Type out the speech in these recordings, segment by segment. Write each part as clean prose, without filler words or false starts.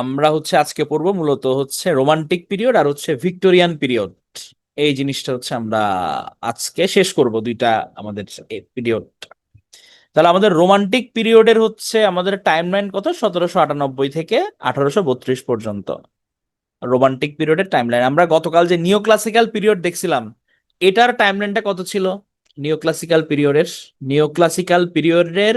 আমরা আজকে পড়বো মূলত রোমান্টিক পিরিয়ড আর ভিক্টোরিয়ান পিরিয়ড। এই জিনিসটা আমরা আজকে শেষ করব দুইটা আমাদের পিরিয়ড। তাহলে আমাদের রোমান্টিক পিরিয়ডের আমাদের টাইমলাইন কত, 1798 থেকে 1832 পর্যন্ত রোমান্টিক পিরিয়ডের টাইমলাইন। আমরা গতকাল যে নিও ক্লাসিক্যাল পিরিয়ড দেখছিলাম, এটার টাইমলাইনটা কত ছিল? নিও ক্লাসিক্যাল পিরিয়ডের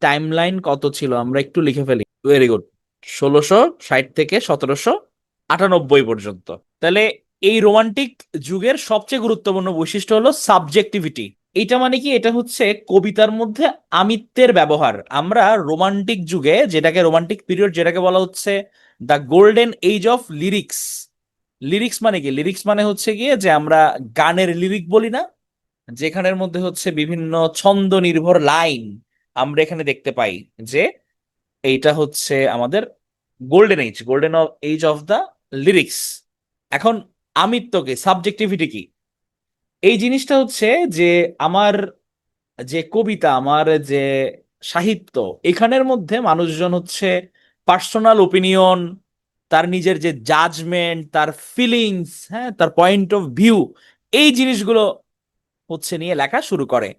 টাইমলাইন কত ছিল আমরা একটু লিখে ফেলি। Very good. 1660 থেকে 1798 পর্যন্ত। তাহলে এই রোমান্টিক যুগের সবচেয়ে গুরুত্বপূর্ণ বৈশিষ্ট্য হলো সাবজেক্টিভিটি। এটা মানে কি? এটা কবিতার মধ্যে আমিত্বের ব্যবহার। আমরা রোমান্টিক যুগে, যেটাকে রোমান্টিক পিরিয়ড যেটাকে বলা হচ্ছে the golden age of lyrics. Lyrics মানে কি? লিরিক্স মানে গিয়ে যে আমরা গানের লিরিক বলি না, যেখানের মধ্যে বিভিন্ন ছন্দ নির্ভর লাইন আমরা এখানে দেখতে পাই, যে এইটা আমাদের golden age of the lyrics. এখন আমিত্ব কি, সাবজেক্টিভিটি কি? এই জিনিসটা যে আমার যে কবিতা, আমার যে সাহিত্য, এখানের মধ্যে মানুষজন পার্সোনাল ওপিনিয়ন, তার নিজের যে জাজমেন্ট, তার ফিলিংস, হ্যাঁ, তার পয়েন্ট অফ ভিউ, এই জিনিসগুলো নিয়ে লেখা শুরু করে।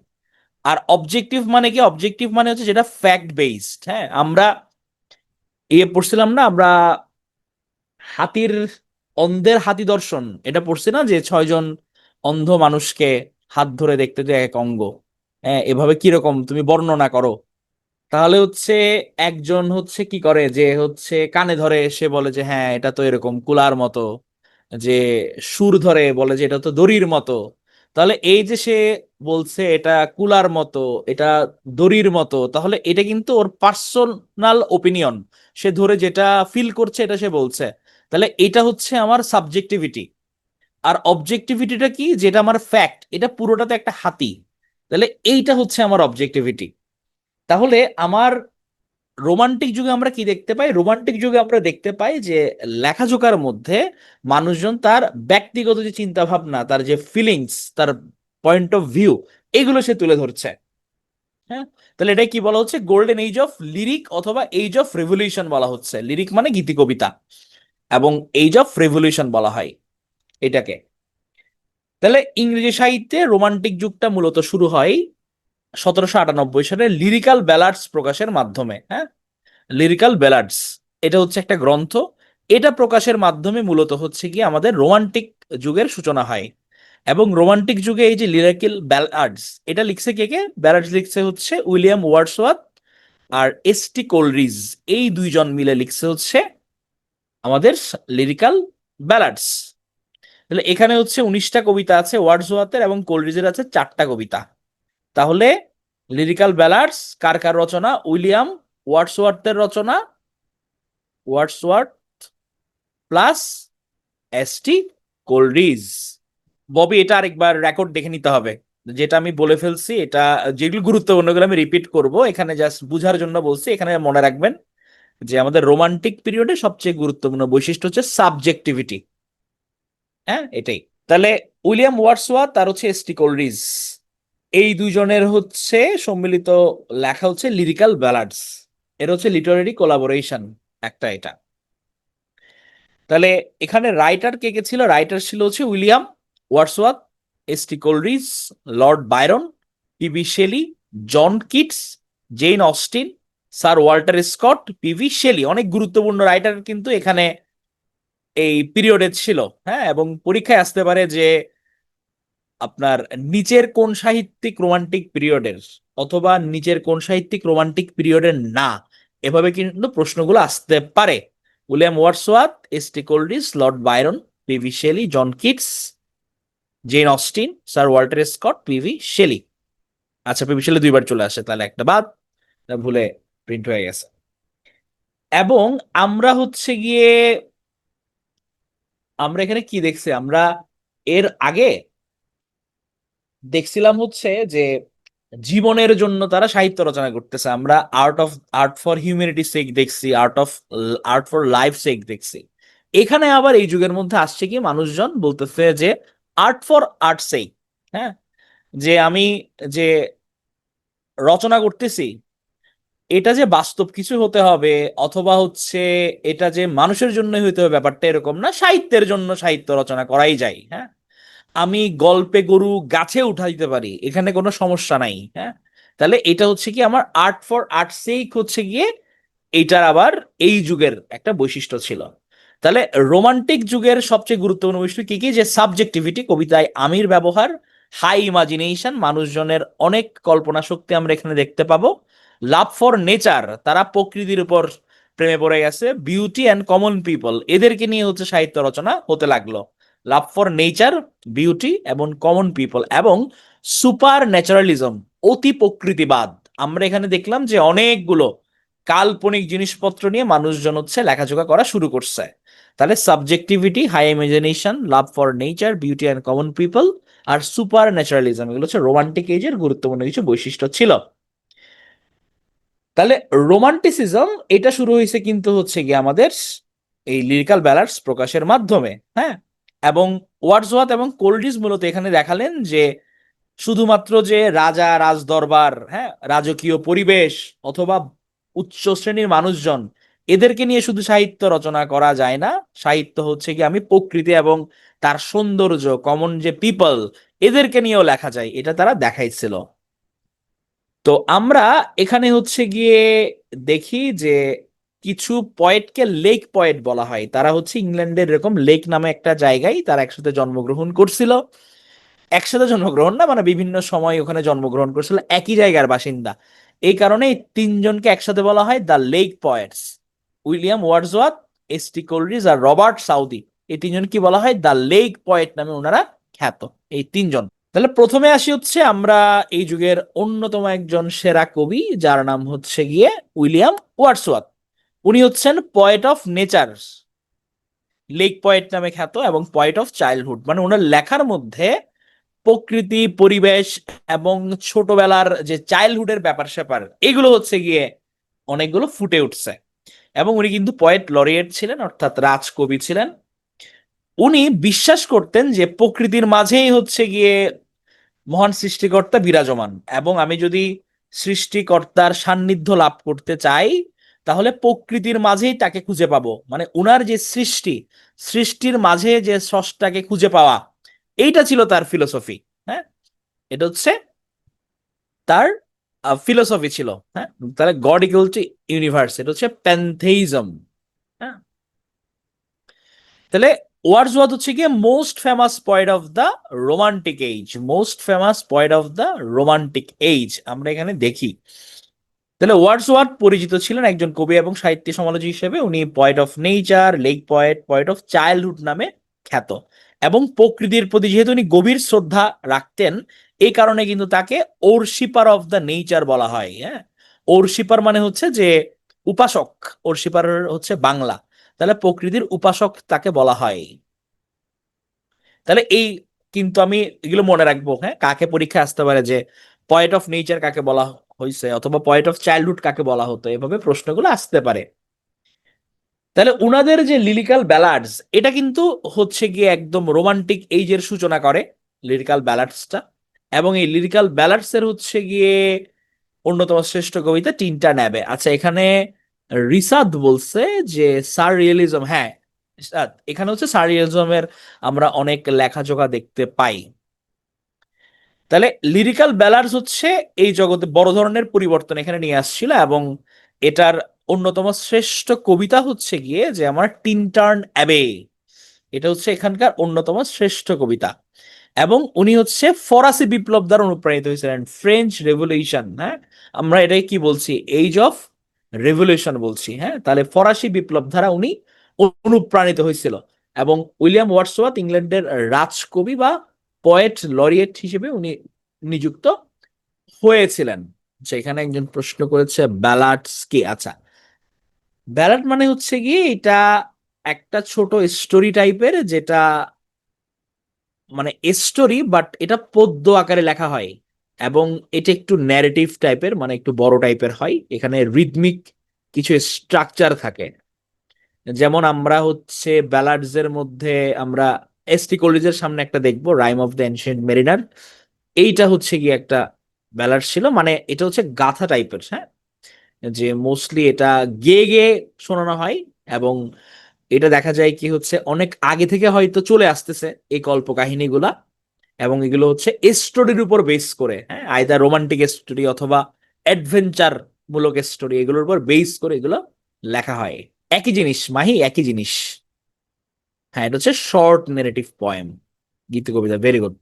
আর অবজেক্টিভ মানে কি? অবজেক্টিভ মানে যেটা ফ্যাক্ট বেসড। হ্যাঁ, আমরা পড়ছিলাম না, আমরা হাতির অন্ধের হাতি দর্শন, এটা পড়ছি না, যে 6জন অন্ধ মানুষকে হাত ধরে দেখতে যে এক অঙ্গ, হ্যাঁ, এভাবে কিরকম তুমি বর্ণনা করো। তাহলে একজন কি করে, যে কানে ধরে, সে বলে যে হ্যাঁ এটা তো এরকম কুলার মতো, যে সুর ধরে বলে যে এটা তো দড়ির মতো। তাহলে এই যে সে বলছে এটা কুলার মতো, এটা দড়ির মতো, তাহলে এটা কিন্তু ওর পার্সোনাল ওপিনিয়ন, সে ধরে যেটা ফিল করছে এটা সে বলছে। তাহলে এটা আমার সাবজেক্টিভিটি। আর অবজেক্টিভিটিটা কি? যেটা আমার ফ্যাক্ট, এটা পুরোটাতে একটা হাতি। তাহলে এইটা আমার অবজেক্টিভিটি। তাহলে আমার রোমান্টিক যুগে আমরা কি দেখতে পাই? রোমান্টিক যুগে আমরা দেখতে পাই যে লেখাজোকার মধ্যে মানুষজন তার ব্যক্তিগত যে চিন্তা ভাবনা, তার যে ফিলিংস, তার পয়েন্ট অফ ভিউ, এগুলো সে তুলে ধরছে। হ্যাঁ, তাহলে এটা কি বলা হচ্ছে? গোল্ডেন এজ অফ লিরিক অথবা এজ অফ রেভলিউশন বলা হচ্ছে। লিরিক মানে গীতি কবিতা, এবং এজ অফ রেভলিউশন বলা হয় এটাকে। তাহলে ইংরেজি সাহিত্যে রোমান্টিক যুগটা মূলত শুরু হয় 1798 সালে লিরিক্যাল ব্যালাডস প্রকাশের মাধ্যমে। হ্যাঁ, লিরিক্যাল ব্যালাডস, এটা একটা গ্রন্থ। এটা প্রকাশের মাধ্যমে মূলত কি আমাদের রোমান্টিক যুগের সূচনা হয়। এবং রোমান্টিক যুগে এই যে লিরিক্যাল ব্যালাডস, এটা লিখছে কে কে? ব্যালাডস লিখছে উইলিয়াম ওয়ার্ডসওয়ার্থ আর এস.টি. কোলরিজ। এই দুইজন মিলে লিখছে আমাদের লিরিক্যাল ব্যালাডস। তাহলে এখানে 19টা কবিতা আছে ওয়ার্ডসওয়ার্থের, এবং কোলরিজের আছে 4টা কবিতা। তাহলে লিরিক্যাল ব্যালাডস কার কার রচনা? উইলিয়াম ওয়ার্ডসওয়ার্থের রচনা, Wordsworth plus S T. Coleridge. Bobby, এটা আরেকবার রেকর্ড দেখে নিতে হবে, যেটা আমি বলে ফেলছি এটা, যেগুলো গুরুত্বপূর্ণ গুলো আমি রিপিট করব এখানে, জাস্ট বুঝার জন্য বলছি। এখানে মনে রাখবেন যে আমাদের রোমান্টিক পিরিয়ডে সবচেয়ে গুরুত্বপূর্ণ বৈশিষ্ট্য সাবজেক্টিভিটি। হ্যাঁ, এটাই। তাহলে উইলিয়াম ওয়ার্ডসওয়ার্থ আর এস.টি. কোলরিজ, এই দুইজনের সম্মিলিত লেখা লিরিক্যাল ব্যালাডস। এটা লিটারেরি কোলাবোরেশন একটা, এটা। তাহলে এখানে রাইটার কে কে ছিল? রাইটার ছিল William Wordsworth, S T. Coleridge, Lord Byron, P B. Shelley, John Keats, Jane Austen, Sir Walter Scott, P B. Shelley. অনেক গুরুত্বপূর্ণ রাইটার কিন্তু এখানে এই পিরিয়ডে ছিল। হ্যাঁ, এবং পরীক্ষায় আসতে পারে যে আপনার নিচের কোন সাহিত্যিক রোমান্টিক পিরিয়ডের, অথবা নিচের কোন সাহিত্যিক রোমান্টিক পিরিয়ডের না, এভাবে কিন্তু প্রশ্নগুলো আসতে পারে। William Wordsworth, S T. Coleridge, Lord Byron, P B. Shelley, John Keats, Jane Austen, Sir Walter Scott, P B. Shelley. আচ্ছা, পি.বি. শেলি দুইবার চলে আসে, তাহলে একটা বাদ, ভুলে প্রিন্ট হয়ে গেছে। এবং আমরা গিয়ে আমরা এখানে কি দেখছি? আমরা এর আগে দেখছিলাম যে জীবনের জন্য তারা সাহিত্য রচনা করতেছে। আমরা আর্ট ফর হিউম্যানিটি সেক দেখছি, আর্ট ফর লাইফ সেক দেখছি। এখানে আবার এই যুগের মধ্যে আসছে কি, মানুষজন বলতেছে যে আর্ট ফর আর্ট সেক। হ্যাঁ, যে আমি যে রচনা করতেছি, এটা যে বাস্তব কিছু হতে হবে অথবা হচ্ছে এটা যে মানুষের জন্য হইতে হবে ব্যাপারটা এরকম না, সাহিত্যের জন্য সাহিত্য রচনা করাই যায়। হ্যাঁ, আমি গল্পে গরু গাছে উঠা দিতে পারি, এখানে কোনো সমস্যা নাই। হ্যাঁ, তাহলে এটা হচ্ছে কি আমার আর্ট ফর আর্ট সেক হচ্ছে গিয়ে এইটার আবার এই যুগের একটা বৈশিষ্ট্য ছিল। তাহলে রোমান্টিক যুগের সবচেয়ে গুরুত্বপূর্ণ বৈশিষ্ট্য কি কি, যে সাবজেক্টিভিটি, কবিতায় আমির ব্যবহার, হাই ইমাজিনেশন, মানুষজনের অনেক কল্পনা শক্তি আমরা এখানে দেখতে পাবো, লাভ ফর নেচার, তারা প্রকৃতির উপর প্রেমে পড়ে গেছে, বিউটি অ্যান্ড কমন পিপল, এদেরকে নিয়ে হচ্ছে সাহিত্য রচনা হতে লাগলো। লাভ ফর নেচার, বিউটি এবং কমন পিপল, এবং সুপার ন্যাচারালিজম, অতি প্রকৃতিবাদ। আমরা এখানে দেখলাম যে অনেকগুলো কাল্পনিক জিনিসপত্র নিয়ে মানুষজন হচ্ছে লেখাজোখা করা শুরু করছে। তাহলে subjectivity, high imagination, love for nature, beauty and common people, আর সুপার ন্যাচারালিজম, এগুলো হচ্ছে রোমান্টিক এজের গুরুত্বপূর্ণ কিছু বৈশিষ্ট্য ছিল। তাহলে রোমান্টিসিজম এটা শুরু হয়েছে কিন্তু হচ্ছে গিয়ে আমাদের এই লিরিক্যাল ব্যালাডস প্রকাশের মাধ্যমে। হ্যাঁ, এবং ওয়ার্ডসওয়ার্থ এবং কোলরিজ মূলত এখানে দেখালেন যে শুধুমাত্র যে রাজা রাজদরবার, হ্যাঁ, রাজকীয় পরিবেশ অথবা উচ্চ শ্রেণীর মানুষজন, এদেরকে নিয়ে শুধু সাহিত্য রচনা করা যায় না। সাহিত্য হচ্ছে কি আমি প্রকৃতি এবং তার সৌন্দর্য, কমন যে পিপল, এদেরকে নিয়েও লেখা যায়, এটা তারা দেখাইছিল। তো আমরা এখানে হচ্ছে গিয়ে দেখি যে কিছু পয়েটকে লেক পয়েট বলা হয়, তারা হচ্ছে ইংল্যান্ডের এরকম লেক নামে একটা জায়গায় তারা একসাথে জন্মগ্রহণ করছিল। একসাথে জন্মগ্রহণ না, মানে বিভিন্ন সময় ওখানে জন্মগ্রহণ করছিল, একই জায়গার বাসিন্দা। এই কারণে এই তিনজনকে একসাথে বলা হয় the lake poets. William Wordsworth, S T. Coleridge আর রবার্ট সাউদি, এই তিনজন কি বলা হয় দ্য লেক পয়েট নামে ওনারা খ্যাত, এই তিনজন। তাহলে প্রথমে আসি হচ্ছে আমরা এই যুগের অন্যতম একজন সেরা কবি, যার নাম হচ্ছে গিয়ে উইলিয়াম ওয়ার্ডসওয়ার্থ। উনি হচ্ছেন poet of nature, lake poet নামে খ্যাত, এবং পয়েট অফ চাইল্ডহুড, মানে ওনার লেখার মধ্যে প্রকৃতি, পরিবেশ এবং ছোটবেলার যে চাইল্ডহুডের ব্যাপার স্যাপার, এগুলো হচ্ছে গিয়ে অনেকগুলো ফুটে উঠছে। এবং উনি কিন্তু পয়েট লরিয়েট ছিলেন, অর্থাৎ রাজকবি ছিলেন। উনি বিশ্বাস করতেন যে প্রকৃতির মাঝেই হচ্ছে গিয়ে মহান সৃষ্টিকর্তা বিরাজমান, এবং আমি যদি সৃষ্টিকর্তার সান্নিধ্য লাভ করতে চাই তাহলে প্রকৃতির মাঝেই তাকে খুঁজে পাবো। মানে উনার যে সৃষ্টি, সৃষ্টির মাঝে যে স্রষ্টাকে খুঁজে পাওয়া, এইটা ছিল তার ফিলোসফি। হ্যাঁ, এটা হচ্ছে তার ফিলোসফি ছিল। হ্যাঁ, তাহলে গড ইকুয়াল টু ইউনিভার্স, এটা হচ্ছে প্যানথেইজম। হ্যাঁ, তাহলে ওয়ার্ডসওয়ার্থ হচ্ছে গিয়ে most famous poet of the romantic age, most famous poet of the romantic age আমরা এখানে দেখি। তাহলে ওয়ার্ডসওয়ার্থ পরিচিত ছিলেন একজন কবি এবং সাহিত্য সমালোচক হিসেবে। উনি poet of nature, lake poet, poet of childhood নামে খ্যাত। এবং প্রকৃতির প্রতি যেহেতু উনি গভীর শ্রদ্ধা রাখতেন, এই কারণে কিন্তু তাকে ওরশিপার অফ দ্য নেচার বলা হয়। হ্যাঁ, ওরশিপার মানে হচ্ছে যে উপাসক, ওরশিপার হচ্ছে বাংলা, তাহলে প্রকৃতির উপাসক তাকে বলা হয়। তাহলে এই কিন্তু আমি এগুলো মনে রাখবো, হ্যাঁ, কাকে পরীক্ষা আসতে পারে যে পয়েট অফ নেচার কাকে বলা হয়েছে অথবা পয়েট অফ চাইল্ডহুড কাকে বলা হতো, এভাবে প্রশ্নগুলো আসতে পারে। তাহলে উনাদের যে লিরিক্যাল ব্যালাডস, এটা কিন্তু হচ্ছে গিয়ে একদম রোমান্টিক এইজের সূচনা করে, লিরিক্যাল ব্যালাডসটা। এবং এই লিরিক্যাল ব্যালাডস এর হচ্ছে গিয়ে অন্যতম শ্রেষ্ঠ কবিতা তিনটা নেবে। আচ্ছা, এখানে রিসাদ বলছে যে সার রিয়েলিজম, হ্যাঁ, এখানে হচ্ছে সার রিয়েলিজমের আমরা অনেক লেখাজোখা দেখতে পাই। তাহলে লিরিক্যাল ব্যালান্স হচ্ছে এই জগতে বড় ধরনের পরিবর্তন এখানে নিয়ে আসছিল। এবং এটার অন্যতম শ্রেষ্ঠ কবিতা হচ্ছে গিয়ে যে আমার টিনটার্ন অ্যাবে, এটা হচ্ছে এখানকার অন্যতম শ্রেষ্ঠ কবিতা। এবং উনি হচ্ছে ফরাসি বিপ্লব দ্বারা অনুপ্রাণিত হয়েছিলেন, ফ্রেঞ্চ রেভলিউশন। হ্যাঁ, আমরা এটাই কি বলছি, এইজ অফ রেভলিউশন বলছি। হ্যাঁ, তাহলে ফরাসি বিপ্লব দ্বারা উনি অনুপ্রাণিত হয়েছিল। এবং উইলিয়াম ওয়ার্ডসওয়ার্থ ইংল্যান্ডের রাজকবি বা পয়েট লরিয়েট হিসেবে উনি নিযুক্ত হয়েছিলেন। সেখানে একজন প্রশ্ন করেছে ব্যালাডস কি। আচ্ছা, ব্যালাড মানে হচ্ছে গিয়ে এটা একটা ছোট স্টোরি টাইপের, যেটা মানে স্টোরি বাট এটা পদ্য আকারে লেখা হয়। এবং এটা একটু ন্যারেটিভ টাইপের, মানে একটু বড় টাইপের হয়, এখানে রিদমিক কিছু স্ট্রাকচার থাকে। যেমন আমরা হচ্ছে ব্যালাডস এর মধ্যে আমরা এস.টি. কলিজের সামনে একটা দেখবো, rime of the ancient mariner, এইটা হচ্ছে গিয়ে একটা ব্যালাড ছিল, মানে এটা হচ্ছে গাথা টাইপের। হ্যাঁ, যে মোস্টলি এটা গেয়ে গেয়ে শোনানো হয়, এবং এটা দেখা যায় কি হচ্ছে অনেক আগে থেকে হয়তো চলে আসতেছে এই কল্প কাহিনীগুলা, এবং এগুলো হচ্ছে স্টোরির উপর বেস করে, হ্যাঁ, আইদার রোমান্টিক স্টোরি অথবা অ্যাডভেঞ্চার মূলক স্টোরি, এগুলোর উপর বেস করে এগুলো লেখা হয়। একই জিনিস মাহি, একই জিনিস। হ্যাঁ, এটা হচ্ছে শর্ট নেরেটিভ পয়েম, গীতি কবিতা। Very good.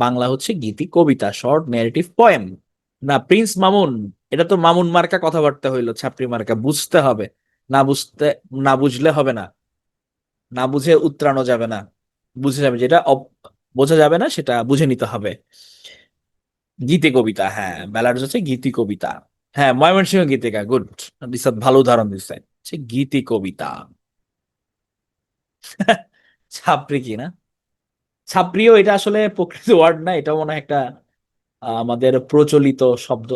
বাংলা হচ্ছে গীতি কবিতা, শর্ট নেরেটিভ পয়েম। না প্রিন্স মামুন, এটা তো মামুন মার্কা কথাবার্তা হইলো, ছাপড়ি মার্কা, বুঝতে হবে। না বুঝতে, না বুঝলে হবে না, না বুঝে উতরানো যাবে না, বুঝে যাবে যেটা বোঝা যাবে না সেটা বুঝে নিতে হবে। গীতি কবিতা, হ্যাঁ, ব্যালার্স হচ্ছে গীতি কবিতা। হ্যাঁ, ময়মনসিংহ গীতিকা, গুড। রিসাদ ভালো উদাহরণ দিচ্ছে, সে গীতি কবিতা। ছাপরি কি না, ছাপরিও এটা আসলে প্রকৃত ওয়ার্ড না, এটা মনে হয় একটা আমাদের প্রচলিত শব্দ।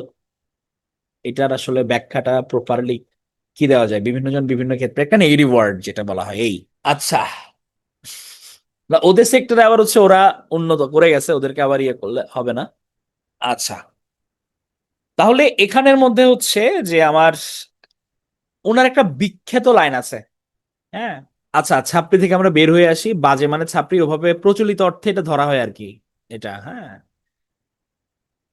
এটার আসলে ব্যাখ্যাটা প্রপারলি কি দেওয়া যায়, বিভিন্ন জন বিভিন্ন ক্ষেত্রে একটা নেগেটিভ ওয়ার্ড যেটা বলা হয় এই। আচ্ছা, না ওদের সেক্টরে আবার হচ্ছে ওরা উন্নত করে গেছে, ওদেরকে আবার ইয়ে করলে হবে না। আচ্ছা, তাহলে এখানের মধ্যে হচ্ছে যে আমার ওনার একটা বিখ্যাত লাইন আছে। হ্যাঁ, আচ্ছা, ছাপড়ি থেকে আমরা বের হয়ে আসি, বাজে মানে ছাপড়ি ওভাবে প্রচলিত অর্থে এটা ধরা হয় আর কি, এটা। হ্যাঁ,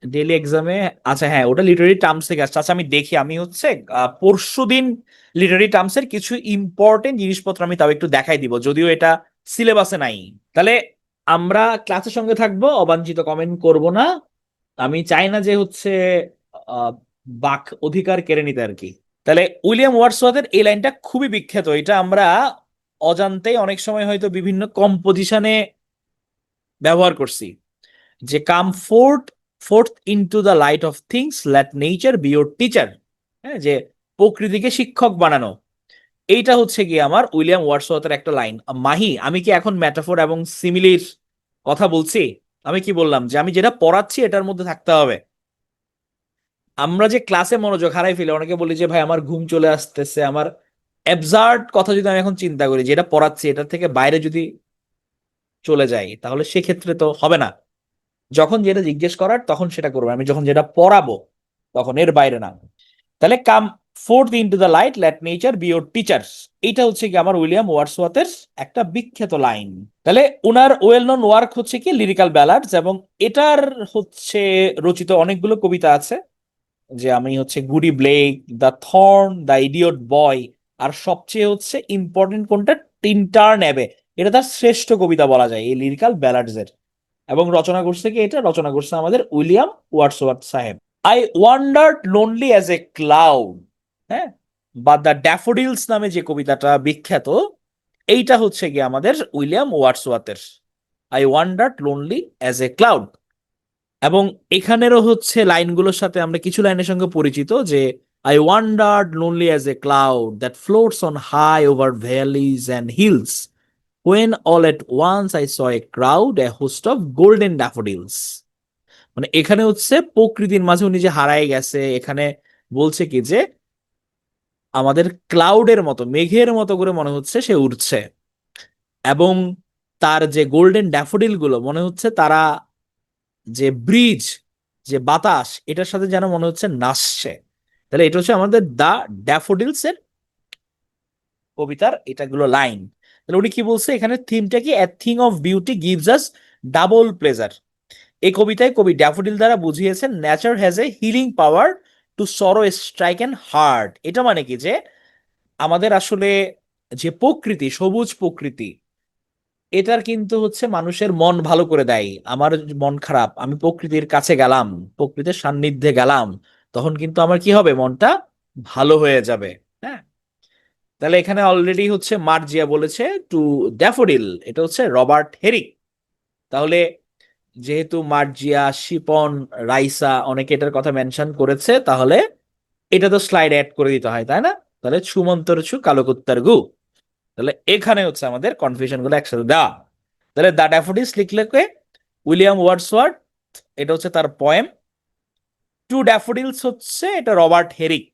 ডেইলি এক্সামে। আচ্ছা হ্যাঁ, ওটা লিটারি টার্মস থেকে আসছে। আচ্ছা আমি দেখি, আমি হচ্ছে পরশুদিন লিটারি টার্মসের কিছু ইম্পর্টেন্ট জিনিসপত্র আমি তাও একটু দেখাই দিব, যদিও এটা সিলেবাসে নাই। তাহলে আমরা ক্লাসের সঙ্গে থাকবো, অবাঞ্ছিত কমেন্ট করব না। আমি চাই না যে হচ্ছে আহ বাক অধিকার কেড়ে নিতে আর কি। তাহলে উইলিয়াম ওয়ার্ডসওয়ার্থের এই লাইনটা খুবই বিখ্যাত, এটা আমরা অজান্তেই অনেক সময় হয়তো বিভিন্ন কম্পোজিশনে ব্যবহার করছি, যে come forth forth into the light of things, let nature be your teacher. হ্যাঁ, যে প্রকৃতিকে শিক্ষক বানানো, এইটা হচ্ছে কি আমার উইলিয়াম ওয়ার্ডসওয়ার্থের একটা লাইন। মাহি, আমি কি এখন ম্যাটাফোর এবং সিমিলির কথা বলছি? আমি কি বললাম যে আমি যেটা পড়াচ্ছি এটার মধ্যে থাকতে হবে। আমরা যে ক্লাসে মনোযোগ হারাই ফেলি, অনেকে বলি যে ভাই আমার ঘুম চলে আসতেছে, আমার অ্যাবসার্ড কথা যদি আমি এখন চিন্তা করি, যেটা পড়াচ্ছি এটার থেকে বাইরে যদি চলে যাই, তাহলে সেক্ষেত্রে তো হবে না। যখন যেটা জিজ্ঞেস করার তখন সেটা করবো, আমি যখন যেটা পড়াবো তখন, এর বাইরে না। তাহলে come forth into the light, let nature be your teachers, এইটা হচ্ছে কি আমার উইলিয়াম ওয়ার্ডসওয়ার্থের একটা বিখ্যাত লাইন। তাহলে উনার ওয়েল নোন ওয়ার্ক হচ্ছে কি লিরিক্যাল ব্যালাডস, এবং এটার হচ্ছে রচিত অনেকগুলো কবিতা আছে, যে আমি হচ্ছে Goody Blake, the thorn, the idiot boy, আর সবচেয়ে হচ্ছে ইম্পর্টেন্ট কোনটা, টিনটার নেবে, এটা তার শ্রেষ্ঠ কবিতা বলা যায় এই লিরিক্যাল ব্যালাডস এর। এবং রচনা করছে কি, এটা রচনা করছে আমাদের উইলিয়াম ওয়ার্ডসওয়ার্থ সাহেব। I wandered lonely as a cloud, হ্যাঁ, বা দ্য ড্যাফোডিলস নামে যে কবিতাটা বিখ্যাত, এইটা হচ্ছে কি আমাদের উইলিয়াম ওয়ার্ডসওয়ার্থের I wandered lonely as a cloud. এবং এখানেরও হচ্ছে লাইনগুলোর সাথে আমরা কিছু লাইনের সঙ্গে পরিচিত, যে I wandered lonely as a cloud that floats on high over valleys and hills, when all at once I saw a crowd, a host of golden daffodils। মানে এখানে হচ্ছে প্রকৃতির মাঝে উনি যে হারায় গেছে, এখানে বলছে কি যে আমাদের ক্লাউডের মতো, মেঘের মতো করে মনে হচ্ছে সে উড়ছে, এবং তার যে গোল্ডেন ড্যাফোডিল গুলো মনে হচ্ছে তারা, যে ব্রিজ, যে বাতাস, এটার সাথে যেন মনে হচ্ছে নাচছে। তাহলে এটা হচ্ছে আমাদের দা ড্যাফোডিলস এর কবিতার এটাগুলো লাইন। তাহলে উনি কি বলছে এখানে, থিমটা কি, a thing of beauty gives us double pleasure. এই কবিতায় কবি ড্যাফোডিল দ্বারা বুঝিয়েছেন nature has a healing power to sorrow strike and heart. এটা মানে কি যে আমাদের আসলে যে প্রকৃতি, সবুজ প্রকৃতি, এটার কিন্তু হচ্ছে মানুষের মন ভালো করে দেয়। আমার মন খারাপ, আমি প্রকৃতির কাছে গেলাম, প্রকৃতির সান্নিধ্যে গেলাম, তখন কিন্তু আমার কি হবে, মনটা ভালো হয়ে যাবে। হ্যাঁ, তাহলে এখানে অলরেডি হচ্ছে মার্জিয়া বলেছে টু ড্যাফোডিল, এটা হচ্ছে রবার্ট হেরিক। তাহলে যেহেতু মার্জিয়া, শিপন, রাইসা অনেকে এটার কথা মেনশন করেছে, তাহলে এটা তো স্লাইড অ্যাড করে দিতে হয়, তাই না? তাহলে ছুমন্তর ছু কালকুত্তার গু। তাহলে এখানে হচ্ছে আমাদের কনফিউশন গুলো একসাথে দেওয়া। তাহলে দ্য ড্যাফোডিলস লিখলে কে, উইলিয়াম ওয়ার্ডসওয়ার্থ, এটা হচ্ছে তার পয়েম। টু ড্যাফোডিলস হচ্ছে এটা রবার্ট হেরিক,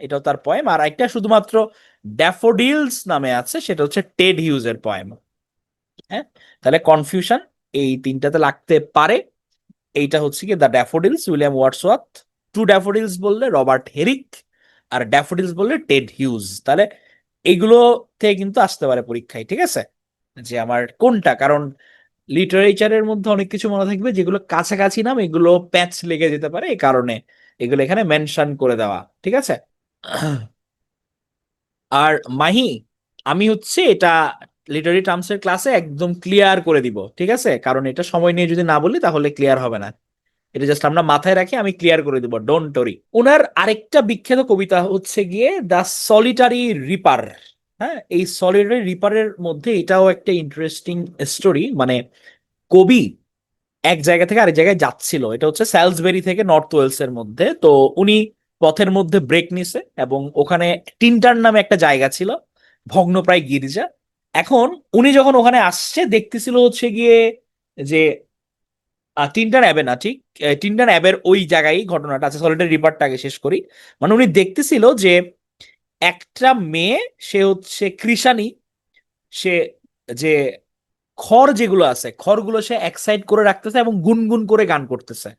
এটাও তার পয়েম। আর একটা শুধুমাত্র ড্যাফোডিলস নামে আছে, সেটা হচ্ছে টেড হিউজের পয়েম। হ্যাঁ, তাহলে কনফিউশন এই তিনটাতে লাগতে পারে। এইটা হচ্ছে কি the daffodils, William Wordsworth. To daffodils বললে রবার্ট হেরিক, আর ড্যাফোডিলস বললে টেড হিউজ। তাহলে এগুলো থেকে কিন্তু আসতে পারে পরীক্ষায়, ঠিক আছে, যে আমার কোনটা, কারণ লিটারেচারের মধ্যে অনেক কিছু মনে থাকবে যেগুলো কাছাকাছি নাম, এগুলো প্যাচ লেগে যেতে পারে, এই কারণে এগুলো এখানে মেনশন করে দেওয়া, ঠিক আছে। আর মাহি, আমি হচ্ছে এটা লিটারি টার্মস এর ক্লাসে একদম ক্লিয়ার করে দিব, ঠিক আছে, কারণ এটা সময় নিয়ে যদি না বলি তাহলে ক্লিয়ার হবে না। এটা জাস্ট আমরা মাথায় রাখি, আমি ক্লিয়ার করে দিব, ডোন্ট ওরি। ওনার আরেকটা বিখ্যাত কবিতা হচ্ছে গিয়ে দ্য সলিটারি রিপার। হ্যাঁ, এই সলিটারি রিপারের মধ্যে এটাও একটা ইন্টারেস্টিং স্টোরি। মানে কবি এক জায়গা থেকে আরেক জায়গায় যাচ্ছিল, এটা হচ্ছে স্যালসবেরি থেকে নর্থ ওয়েলস এর মধ্যে। তো উনি পথের মধ্যে ব্রেক নিছে এবং ওখানে টিনটার নামে একটা জায়গা ছিল, ভগ্নপ্রায় গির্জা। এখন উনি যখন ওখানে আসছে দেখতেছিল হচ্ছে গিয়ে যে টিনটার অ্যাবে না, ঠিক টিনটার অ্যাবের ওই জায়গায় ঘটনাটা আছে, সলিটারি রিপারটা আগে শেষ করি। মানে উনি দেখতেছিল যে একটা মেয়ে, সে হচ্ছে কৃষানি, সে যে খড় যেগুলো আছে খড়গুলো সে এক সাইড করে রাখতেছে এবং গুনগুন করে গান করতেছে।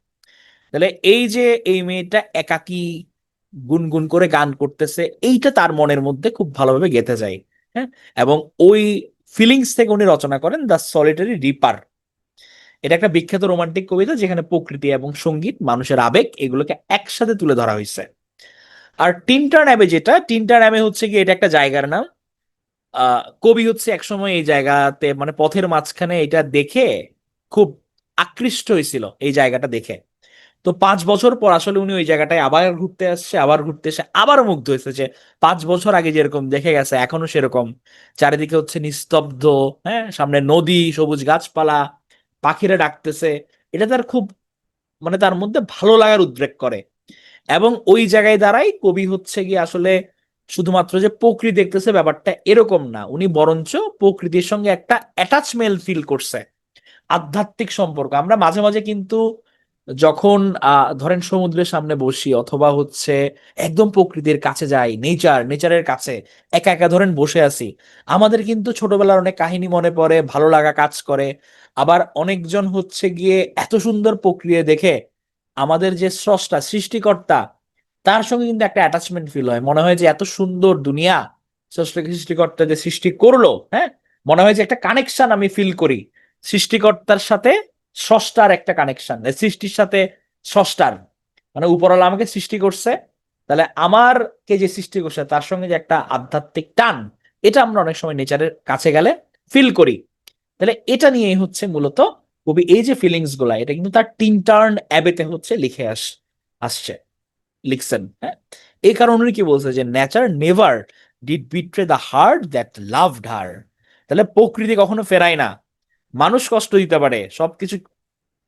তাহলে এই যে এই মেয়েটা একাকী গুনগুন করে গান করতেছে, এইটা তার মনের মধ্যে খুব ভালোভাবে গেঁথে যায়। হ্যাঁ, এবং ওই ফিলিংস থেকে উনি রচনা করেন দ্য সলিটারি রিপার। এটা একটা বিখ্যাত রোমান্টিক কবিতা যেখানে প্রকৃতি এবং সঙ্গীত, মানুষের আবেগ, এগুলোকে একসাথে তুলে ধরা হয়েছে। আর টিনটার অ্যাবে, যেটা টিনটার অ্যাবে হচ্ছে কি, এটা একটা জায়গার নাম। কবি হচ্ছে একসময় এই জায়গাতে, মানে পথের মাঝখানে এটা দেখে খুব আকৃষ্ট হয়েছিল এই জায়গাটা দেখে। তো 5 বছর পর আসলে উনি ওই জায়গাটায় আবার ঘুরতে আসছে, আবার ঘুরতে এসে আবার মুগ্ধ হয়েছে যে 5 বছর আগে যেরকম দেখে গেছে এখনো সেরকম। চারিদিকে হচ্ছে নিস্তব্ধ, হ্যাঁ, সামনে নদী, সবুজ গাছপালা, পাখিরা ডাকতেছে। এটা তার খুব, মানে তার মধ্যে ভালো লাগার উদ্রেক করে। এবং ওই জায়গায় দাঁড়াই কবি হচ্ছে গিয়ে আসলে শুধুমাত্র যে প্রকৃতি দেখতেছে ব্যাপারটা এরকম না, উনি বরঞ্চ প্রকৃতির সঙ্গে একটা অ্যাটাচমেন্ট ফিল করছে, আধ্যাত্মিক সম্পর্ক। আমরা মাঝে মাঝে কিন্তু যখন ধরেন সমুদ্রের সামনে বসি অথবা হচ্ছে একদম প্রকৃতির কাছে যাই, নেচারের কাছে একা একা ধরেন বসে আছি, আমাদের কিন্তু ছোটবেলার অনেক কাহিনী মনে পড়ে, ভালো লাগা কাজ করে। আবার অনেকজন হচ্ছে গিয়ে এত সুন্দর প্রক্রিয়া দেখে আমাদের যে স্রষ্টা সৃষ্টিকর্তা, তার সঙ্গে কিন্তু একটা অ্যাটাচমেন্ট ফিল হয়, মনে হয় যে এত সুন্দর দুনিয়া স্রষ্টা সৃষ্টিকর্তা যে সৃষ্টি করলো, হ্যাঁ, মনে হয় যে একটা কানেকশন আমি ফিল করি সৃষ্টিকর্তার সাথে, স্রষ্টার একটা কানেকশন, সৃষ্টির সাথে স্রষ্টার, মানে উপরওয়ালা আমাকে সৃষ্টি করছে, তাহলে আমার কে যে সৃষ্টি করছে তার সঙ্গে যে একটা আধ্যাত্মিক টান, এটা আমরা অনেক সময় নেচারের কাছে গেলে ফিল করি। তাহলে এটা নিয়েই হচ্ছে মূলত কবি এই যে ফিলিংস গুলা, এটা কিন্তু তার টিনটার্ন অ্যাবেতে হচ্ছে লিখে আসছে, লিখছেন। হ্যাঁ, এই কারণে উনি কি বলছে যে nature never did betray the heart that loved her. তাহলে প্রকৃতি কখনো ফেরায় না। মানুষ কষ্ট দিতে পারে, সবকিছু,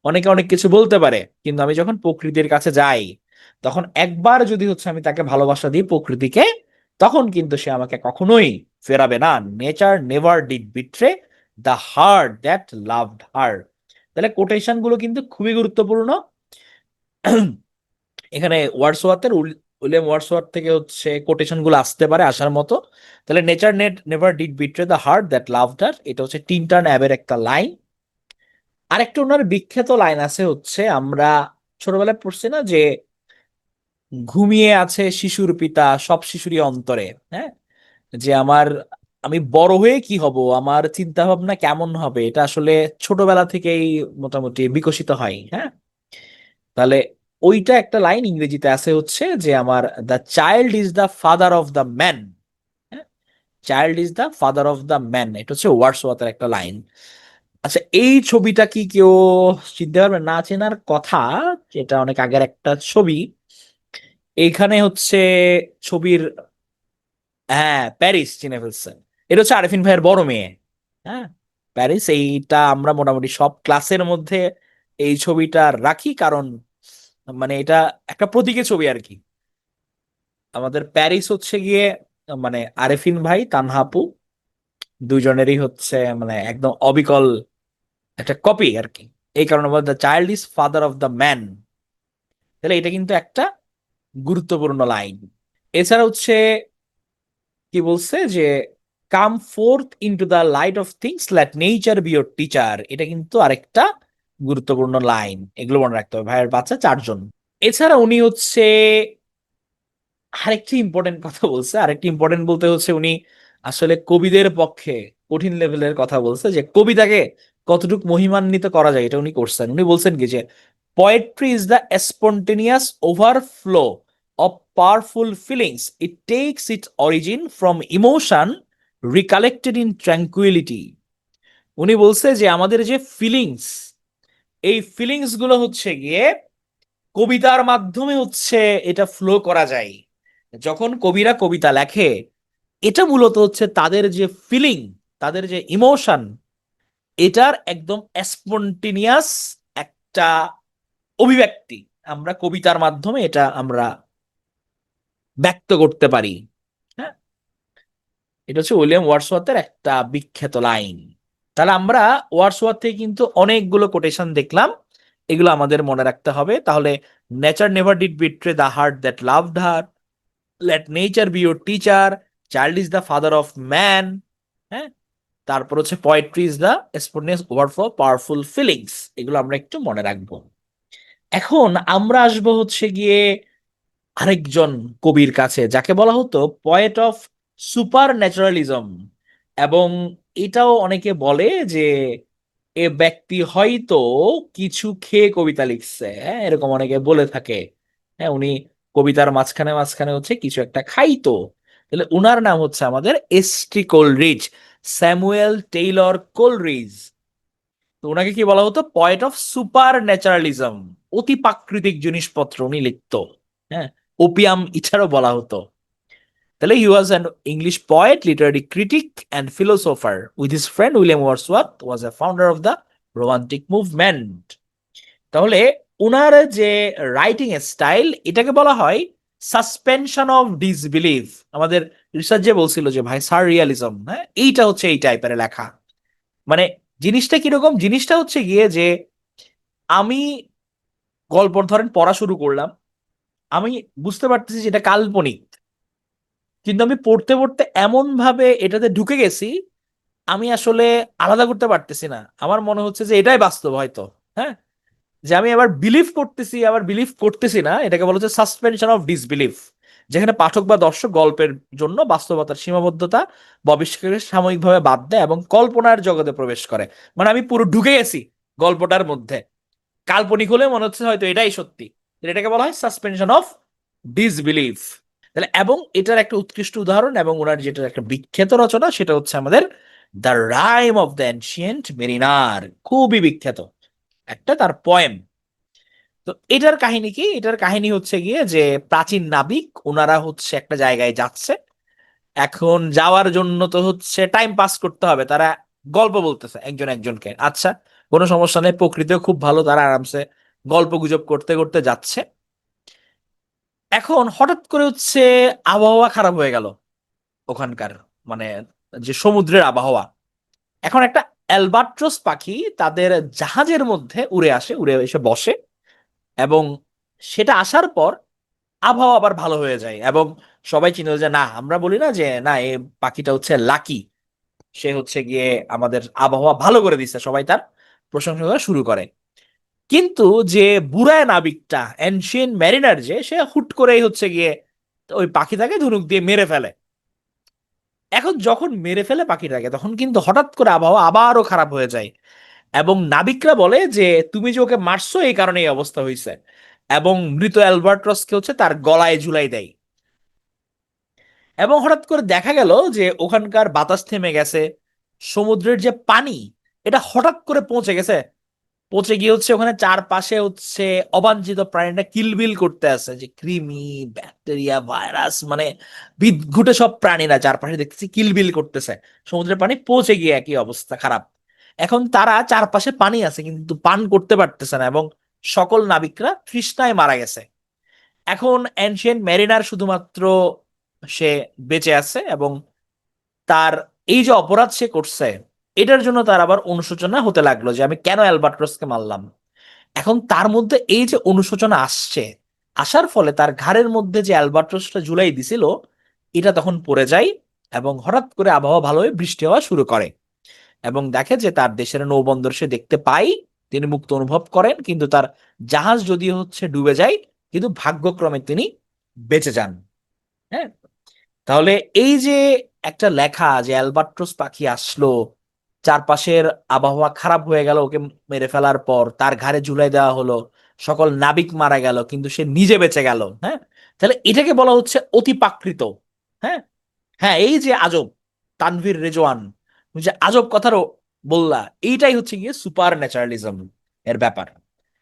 অনেকে অনেক কিছু বলতে পারে, কিন্তু আমি যখন প্রকৃতির কাছে যাই, তখন একবার যদি হচ্ছে আমি তাকে ভালোবাসা দিই প্রকৃতিকে, তখন কিন্তু সে আমাকে কখনোই ফেরাবে না। Nature never did betray the heart that loved her. তাহলে কোটেশন গুলো কিন্তু খুবই গুরুত্বপূর্ণ। এখানে উইলিয়াম ওয়ার্ডসওয়ার্থ থেকে হচ্ছে কোটেশন গুলো আসতে পারে, আসার মতো। তাহলে never did betray the heart that loved her, এটা হচ্ছে টিনটার্ন অ্যাবের একটা লাইন। আরেকটা ওনার বিখ্যাত লাইন আছে হচ্ছে, আমরা ছোটবেলায় পড়ছি না যে ঘুমিয়ে আছে শিশুর পিতা সব শিশুরই অন্তরে। হ্যাঁ, যে আমি বড় হয়ে কি হব, আমার চিন্তা ভাবনা কেমন হবে, এটা আসলে ছোটবেলা থেকেই মোটামুটি বিকশিত হয়। হ্যাঁ, তাহলে ওইটা একটা লাইন ইংরেজিতে আছে হচ্ছে যে আমার the child is the father of the man. হ্যাঁ, child is the father of the man, এটা হচ্ছে ওয়ার্ডসওয়ার্থের একটা লাইন। আচ্ছা, এই ছবিটা কি কেউ চিনতে পারবে? না চেনার কথা, এটা অনেক আগের একটা ছবি। এইখানে হচ্ছে ছবির, হ্যাঁ, প্যারিস চিনে ফেলছেন। এটা হচ্ছে আরেফিন ভাইয়ের বড় মেয়ে। হ্যাঁ, প্যারিস, এইটা আমরা মোটামুটি সব ক্লাসের মধ্যে এই ছবিটা রাখি, কারণ মানে এটা একটা প্রতীকী ছবি আর কি। আমাদের প্যারিস হচ্ছে গিয়ে মানে আরেফিন ভাই, তানহা আপু, দুইজনেরই হচ্ছে মানে একদম অবিকল একটা কপি আর কি। এই কারণে বলে the child is father of the man. তাহলে এটা কিন্তু একটা গুরুত্বপূর্ণ লাইন। এছাড়া হচ্ছে কি বলছে যে come forth into the light of things, let nature be your teacher, এটা কিন্তু আরেকটা গুরুত্বপূর্ণ লাইন। এগুলো মনে রাখতে হবে। ভাইয়ের বাচ্চা 4 জন। এছাড়া উনি হচ্ছে আরেকটি ইম্পর্টেন্ট কথা বলছে, আরেকটি ইম্পর্টেন্ট বলতে হচ্ছে উনি আসলে কবিদের পক্ষে কঠিন লেভেলের কথা বলছে, যে কবিতাকে কতটুকু মহিমান্বিত করা যায় এটা উনি করছেন। উনি বলছেন কি যে poetry is the spontaneous overflow of powerful feelings, it takes its origin from emotion recollected in tranquillity. উনি বলছে যে আমাদের যে ফিলিংস, এই ফিলিংস গুলো হচ্ছে গিয়ে কবিতার মাধ্যমে হচ্ছে এটা ফ্লো করা যায়। যখন কবিরা কবিতা লেখে, এটা মূলত হচ্ছে তাদের যে ফিলিং, তাদের যে ইমোশন, এটার একদম স্পন্টেনিয়াস একটা অভিব্যক্তি। আমরা কবিতার মাধ্যমে এটা আমরা ব্যক্ত করতে পারি। হ্যাঁ, এটা হচ্ছে উইলিয়াম ওয়ার্ডসওয়ার্থের একটা বিখ্যাত লাইন। তাহলে আমরা ওয়ার্ডসওয়ার্থ থেকে কিন্তু অনেকগুলো কোটেশন দেখলাম, এগুলো আমাদের মনে রাখতে হবে। তাহলে nature never did betray the heart that loved her, let nature be your teacher, child is the father of man. হ্যাঁ, তারপর হচ্ছে poetry is the spontaneous overflow powerful feelings. এগুলো আমরা একটু মনে রাখবো। এখন আমরা আসবো হচ্ছে গিয়ে আরেকজন কবির কাছে, যাকে বলা হতো পয়েট অফ সুপার ন্যাচারালিজম। এবং এটাও অনেকে বলে যে এ ব্যক্তি হয়তো কিছু খেয়ে কবিতা লিখছে। হ্যাঁ, এরকম অনেকে বলে থাকে। হ্যাঁ, উনি কবিতার মাঝখানে মাঝখানে হচ্ছে কিছু একটা খাইতো। তাহলে উনার নাম হচ্ছে আমাদের S T. Coleridge, Samuel Taylor Coleridge. তো ওনাকে কি বলা হতো? পয়েট অফ সুপার ন্যাচারালিজম, অতি প্রাকৃতিক জিনিসপত্র উনি লিখতো। হ্যাঁ, ওপিয়াম ইটারও বলা হতো। তাহলে he was an English poet, literary critic and philosopher. With his friend William Wordsworth was a founder of the romantic movement. তাহলে উনার যে রাইটিং স্টাইল, এটাকে বলা হয় সাসপেনশন অফ ডিসবিলিভ। আমাদের রিসার্চ যে বলছিল যে ভাই সাররিয়ালিজম, হ্যাঁ, এইটা হচ্ছে এই টাইপের লেখা। মানে জিনিসটা কিরকম? জিনিসটা হচ্ছে গিয়ে যে আমি গল্প ধরেন পড়া শুরু করলাম, আমি বুঝতে পারতেছি যে এটা কাল্পনিক, কিন্তু আমি পড়তে পড়তে এমন ভাবে এটাতে ঢুকে গেছি, আমি আসলে আলাদা করতে পারতেছি না। আমার মনে হচ্ছে যে এটাই বাস্তব হয়তো। হ্যাঁ, যে আমি আবার বিলিভ করতেছি আবার বিলিভ করতেছি না, এটাকে বলা হচ্ছে সাসপেনশন অফ ডিসবিলিভ। যেখানে পাঠক বা দর্শক গল্পের জন্য বাস্তবতার সীমাবদ্ধতা বা আবিষ্কারকে সাময়িকভাবে বাদ দেয় এবং কল্পনার জগতে প্রবেশ করে। মানে আমি পুরো ঢুকে গেছি গল্পটার মধ্যে, কাল্পনিক হলে মনে হচ্ছে হয়তো এটাই সত্যি। এটাকে বলা হয় সাসপেনশন অফ ডিসবিলিভ। তাহলে এবং এটার একটা উৎকৃষ্ট উদাহরণ এবং ওনার যেটা একটা বিখ্যাত রচনা, সেটা হচ্ছে আমাদের the rime of the ancient mariner. খুবই বিখ্যাত একটা তার পয়েম। তো এটার কাহিনী কি? এটার কাহিনী হচ্ছে গিয়ে যে প্রাচীন নাবিক ওনারা হচ্ছে একটা জায়গায় যাচ্ছে। এখন যাওয়ার জন্য তো হচ্ছে টাইম পাস করতে হবে, তারা গল্প বলতেছে একজন একজনকে। আচ্ছা, কোনো সমস্যা নেই, প্রকৃতিও খুব ভালো, তারা আরামসে গল্প গুজব করতে করতে যাচ্ছে। এখন হঠাৎ করে হচ্ছে আবহাওয়া খারাপ হয়ে গেল ওখানকার, মানে যে সমুদ্রের আবহাওয়া। এখন একটা অ্যালবাট্রস পাখি তাদের জাহাজের মধ্যে উড়ে আসে, উড়ে এসে বসে। এবং সেটা আসার পর আবহাওয়া আবার ভালো হয়ে যায় এবং সবাই চিন্তা যে না, আমরা বলি না যে না, এই পাখিটা হচ্ছে লাকি, সে হচ্ছে গিয়ে আমাদের আবহাওয়া ভালো করে দিচ্ছে, সবাই তার প্রশংসা করা শুরু করে। কিন্তু যে বুড়ায় নাবিকটা, এনশিয়েন্ট ম্যারিনার, যে সে হুট করেই হচ্ছে গিয়ে ওই পাখিটাকে ধনুক দিয়ে মেরে ফেলে। এখন যখন মেরে ফেলে পাখিটাকে, তখন কিন্তু হঠাৎ করে আবহাওয়া আবারও খারাপ হয়ে যায়। এবং নাবিকরা বলে যে তুমি যে ওকে মারছো এই কারণে এই অবস্থা হয়েছে। এবং মৃত অ্যালবার্ট্রসকে হচ্ছে তার গলায় ঝুলাই দেয়। এবং হঠাৎ করে দেখা গেল যে ওখানকার বাতাস থেমে গেছে, সমুদ্রের যে পানি, এটা হঠাৎ করে পৌঁছে গেছে। পৌঁছে গিয়ে হচ্ছে ওখানে চারপাশে হচ্ছে অবাঞ্ছিত প্রাণীরা কিলবিল করতে আছে, যে কৃমি, ব্যাকটেরিয়া, ভাইরাস, মানে বিদঘুটে সব প্রাণীরা চারপাশে দেখতেছি কিলবিল করতেছে। সমুদ্রের পানি পৌঁছে গিয়ে একই অবস্থা খারাপ। এখন তারা চারপাশে পানি আছে কিন্তু পান করতে পারতেছে না, এবং সকল নাবিকরা তৃষ্ণায় মারা গেছে। এখন এনশিয়েন্ট মেরিনার শুধুমাত্র সে বেঁচে আছে, এবং তার এই যে অপরাধ সে করছে, এটার জন্য তার আবার অনুশোচনা হতে লাগলো যে আমি কেন অ্যালবাট্রসকে মারলাম। এখন তার মধ্যে এই যে অনুশোচনা আসছে, আসার ফলে তার ঘাড়ের মধ্যে যে অ্যালবাট্রসটা ঝুলাই দিছিল, এটা তখন পড়ে যায়। এবং হঠাৎ করে আবহাওয়া ভালো হয়ে বৃষ্টি হওয়া শুরু করে, এবং দেখে যে তার দেশের নৌবন্দর সে দেখতে পাই। তিনি মুক্ত অনুভব করেন, কিন্তু তার জাহাজ যদিও হচ্ছে ডুবে যায়, কিন্তু ভাগ্যক্রমে তিনি বেঁচে যান। হ্যাঁ, তাহলে এই যে একটা লেখা যে অ্যালবাট্রোস পাখি আসলো, চারপাশের আবহাওয়া খারাপ হয়ে গেল ওকে মেরে ফেলার পর, তার ঘাড়ে ঝুলাই দেওয়া হলো, সকল নাবিক মারা গেল কিন্তু সে নিজে বেঁচে গেল। হ্যাঁ, তাহলে এটাকে বলা হচ্ছে অতিপ্রাকৃত। হ্যাঁ, হ্যাঁ, এই যে আজব, তানভীর রেজওয়ান, তুমি যে আজব কথারও বললা, এইটাই হচ্ছে গিয়ে সুপার ন্যাচারালিজম এর ব্যাপার।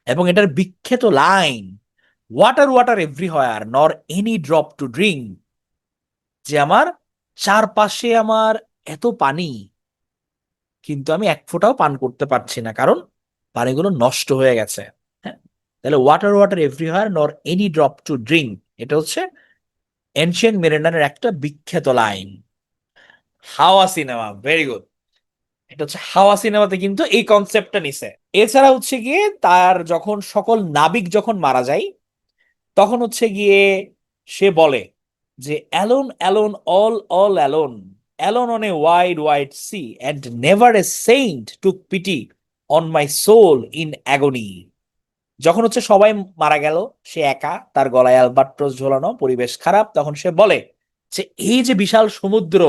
এবং এটার বিখ্যাত line, water water everywhere nor any drop to drink, যে আমার চারপাশে আমার এত পানি কিন্তু আমি এক ফোঁটাও পান করতে পারছি না, কারণ পানিগুলো নষ্ট হয়ে গেছে। হ্যাঁ, তাহলে water water everywhere nor any drop to drink, এটা হচ্ছে এনশিয়েন্ট মেরিনারের একটা বিখ্যাত লাইন। হাওয়া সিনেমা, ভেরি গুড। এটা হচ্ছে হাওয়া সিনেমাতে কিন্তু এই কনসেপ্টটা নিছে। এছাড়া হচ্ছে গিয়ে তার যখন সকল নাবিক যখন মারা যায়, তখন হচ্ছে গিয়ে সে বলে যে alone alone all all alone, alone on a wide wide sea and never a saint took pity on my soul in agony. যখন হচ্ছে সবাই মারা গেল, সে একা, তার গলায় অ্যালবাট্রস ঝোলানো, পরিবেশ খারাপ, তখন সে বলে যে এই যে বিশাল সমুদ্র,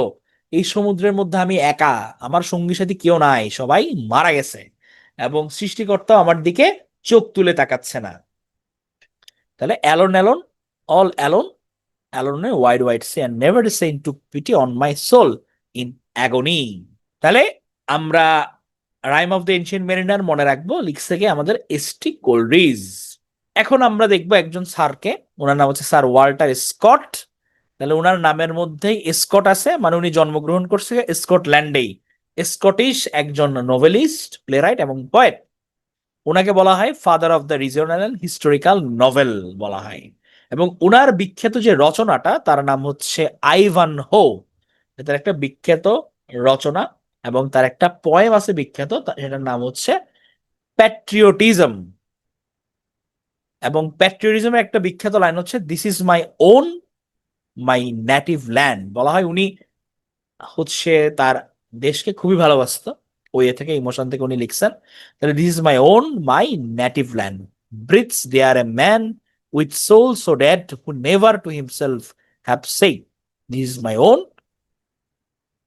এই সমুদ্রের মধ্যে আমি একা, আমার সঙ্গী সাথী কেউ নাই, সবাই মারা গেছে এবং সৃষ্টিকর্তা আমার দিকে চোখ তুলে তাকাচ্ছে না। তাহলে alone alone all alone, alone wide wide sea and never saint to pity on my soul in agony. তাহলে আমরা rime of the ancient mariner মনে রাখবো, লিখছে গিয়ে আমাদের এস.টি. কোলরিজ। এখন আমরা দেখবো একজন স্যারকে, ওনার নাম হচ্ছে স্যার ওয়াল্টার স্কট। তাহলে ওনার নামের মধ্যেই স্কট আছে, মানে উনি জন্মগ্রহণ করছে স্কটল্যান্ডেই। স্কটিশ একজন নোভেলিস্ট, প্লেরাইট এবং পোয়েট। ওনাকে বলা হয় father of the regional historical novel বলা হয়। এবং ওনার বিখ্যাত যে রচনাটা, তার নাম হচ্ছে আইভান হো। তার একটা বিখ্যাত রচনা এবং তার একটা পয়েম আছে বিখ্যাত, সেটার নাম হচ্ছে প্যাট্রিয়টিজম। এবং প্যাট্রিয়টিজমের একটা বিখ্যাত লাইন হচ্ছে this is my own my native land. বলা হয় উনি হচ্ছে তার দেশকে খুবই ভালোবাসতো, ওই থেকে ইমোশন থেকে উনি লিখছেন। তাহলে this is my own my native land, breathes there a man with soul so dead who never to himself have said this is my own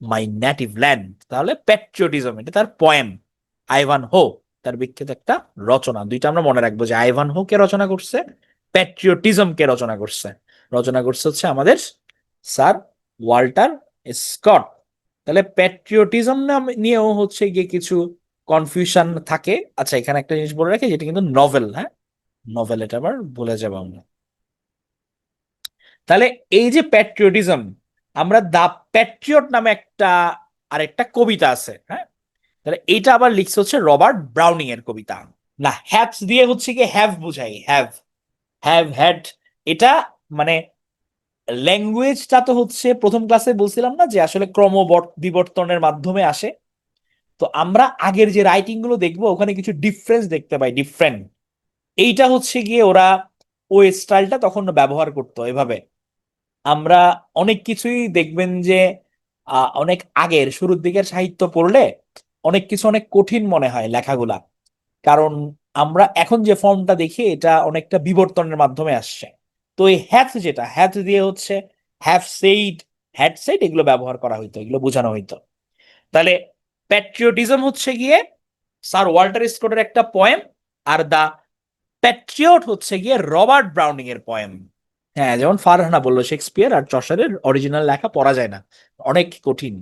my native land. তাহলে প্যাট্রিয়টিজম, এটা তার পয়েম। আইভান হো তার বিখ্যাত একটা রচনা। দুইটা আমরা মনে রাখবো, যে আইভান হো কে রচনা করছে, প্যাট্রিয়টিজম কে রচনা করছে। রচনা করছে হচ্ছে আমাদের স্যার ওয়াল্টার স্কট। তাহলে প্যাট্রিয়টিজম নিয়েও হচ্ছে গিয়ে কিছু কনফিউশন থাকে। আচ্ছা, এখানে একটা জিনিস বলে রাখি, যেটা কিন্তু নভেল। হ্যাঁ, নভেল, এটা আবার ভুলে যাবো আমরা। তাহলে এই যে প্যাট্রিয়টিজম, আমরা দা প্যাট্রিয়ট নামে একটা আরেকটা কবিতা আছে। হ্যাঁ, তাহলে এইটা আবার লিখছে হচ্ছে রবার্ট ব্রাউনিং এর কবিতা। না, হ্যাভস দিয়ে হচ্ছে কি হ্যাভ বুঝাই, হ্যাভ, হ্যাভ হ্যাড, এটা মানে ল্যাঙ্গুয়েজটা তো হচ্ছে প্রথম ক্লাসে বলছিলাম না যে আসলে বিবর্তনের মাধ্যমে আসে। তো আমরা আগের যে রাইটিং গুলো দেখবো ওখানে কিছু ডিফারেন্স দেখতে পাই, ডিফারেন্ট। এইটা হচ্ছে গিয়ে ওরা ওই স্টাইলটা তখন ব্যবহার করতো এভাবে। আমরা অনেক কিছুই দেখবেন যে অনেক আগের শুরুর দিকের সাহিত্য পড়লে অনেক কিছু অনেক কঠিন মনে হয় লেখাগুলা, কারণ আমরা এখন যে ফর্মটা দেখি এটা অনেকটা বিবর্তনের মাধ্যমে আসছে। তো এই হ্যাথ, যেটা হ্যাথ দিয়ে হচ্ছে হ্যাভ সেইড, হ্যাড সেইড, এগুলো ব্যবহার করা হইতো, এগুলো বোঝানো হইতো। তাহলে প্যাট্রিয়টিজম হচ্ছে গিয়ে স্যার ওয়াল্টার স্কটের একটা পয়েম, আর দা প্যাট্রিয়ট হচ্ছে গিয়ে রবার্ট ব্রাউনিং এর পয়েম। হ্যাঁ, যেমন ফারহানা বললো, শেক্সপিয়ার আর চসারের অরিজিনাল লেখা পড়া যায় না, অনেক কঠিন।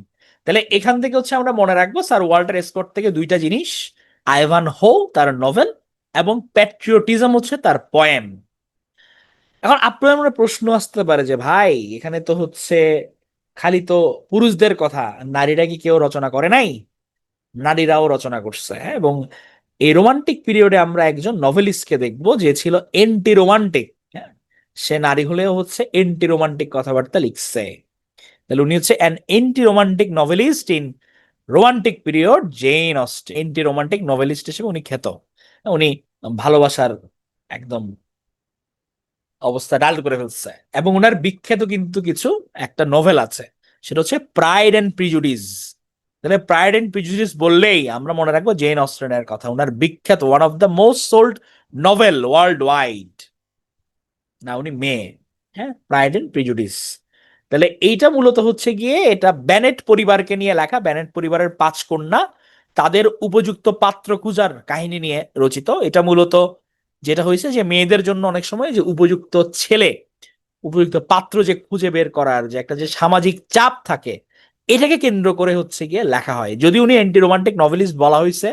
তাহলে এখান থেকে হচ্ছে আমরা মনে রাখবো স্যার ওয়াল্টার স্কট থেকে দুইটা জিনিস, আইভান হো তার নভেল এবং প্যাট্রিয়টিজম হচ্ছে তার পয়েম। এখন আপনার মনে প্রশ্ন আসতে পারে যে ভাই, এখানে তো হচ্ছে খালি তো পুরুষদের কথা, নারীরা কি কেউ রচনা করে নাই? নারীরাও রচনা করছে। হ্যাঁ, এবং এই রোমান্টিক পিরিয়ডে আমরা একজন নভেলিস্টকে দেখবো যে ছিল এন্টি রোমান্টিক। হ্যাঁ, সে নারী হলেও হচ্ছে এন্টি রোমান্টিক কথাবার্তা লিখছে। তাহলে উনি হচ্ছে an anti romantic novelist in romantic period, Jane Austen. Anti romantic novelist হিসেবে উনি খ্যাত। উনি ভালোবাসার একদম অবস্থা ডাল করে ফেলছে। এবং ওনার বিখ্যাত কিন্তু কিছু একটা নোভেল আছে, সেটা হচ্ছে প্রাইড এন্ড প্রিজুডিস। তাহলে প্রাইড এন্ড প্রিজুডিস বললেই আমরা মনে রাখবো জেন অস্টেনের কথা, ওনার বিখ্যাত one of the most sold novel world wide. না, উনি মেয়ে। হ্যাঁ, প্রাইড এন্ড প্রিজুডিস। তাহলে এইটা মূলত হচ্ছে গিয়ে এটা ব্যানেট পরিবারকে নিয়ে লেখা, ব্যানেট পরিবারের 5 কন্যা তাদের উপযুক্ত পাত্র খোঁজার কাহিনী নিয়ে রচিত। এটা মূলত যেটা হয়েছে যে মেয়েদের জন্য অনেক সময় যে উপযুক্ত ছেলে, উপযুক্ত পাত্র যে খুঁজে বের করার যে একটা যে সামাজিক চাপ থাকে, এটাকে কেন্দ্র করে হচ্ছে গিয়ে লেখা হয়। যদি উনি অ্যান্টি রোমান্টিক নভেলিস্ট বলা হয়েছে,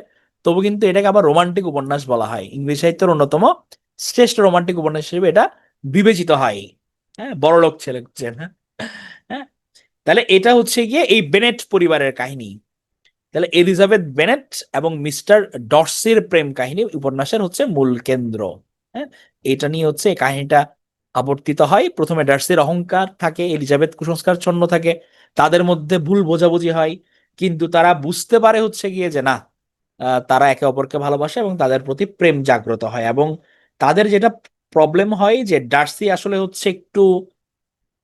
তবু কিন্তু এটাকে আবার রোমান্টিক উপন্যাস বলা হয়। ইংরেজি সাহিত্যের অন্যতম শ্রেষ্ঠ রোমান্টিক উপন্যাস হিসেবে এটা বিবেচিত হয়। হ্যাঁ, বড়লোক ছেলে খুঁজছেন। হ্যাঁ, হ্যাঁ। তাহলে এটা হচ্ছে গিয়ে এই বেনেট পরিবারের কাহিনী। তাহলে এলিজাবেথ বেনেট এবং মিস্টার ডর্সির প্রেম কাহিনী উপন্যাসের হচ্ছে মূল কেন্দ্র। হ্যাঁ, এটা নিয়ে হচ্ছে এই কাহিনীটা আবর্তিত হয়। প্রথমে ডার্সির অহংকার থাকে, এলিজাবেথ কুসংস্কার ছন্ন থাকে, তাদের মধ্যে ভুল বোঝাবুঝি হয়, কিন্তু তারা বুঝতে পারে হচ্ছে গিয়ে যে না, তারা একে অপরকে ভালোবাসে এবং তাদের প্রতি প্রেম জাগ্রত হয়। এবং তাদের যেটা প্রবলেম হয় যে ডার্সি আসলে হচ্ছে একটু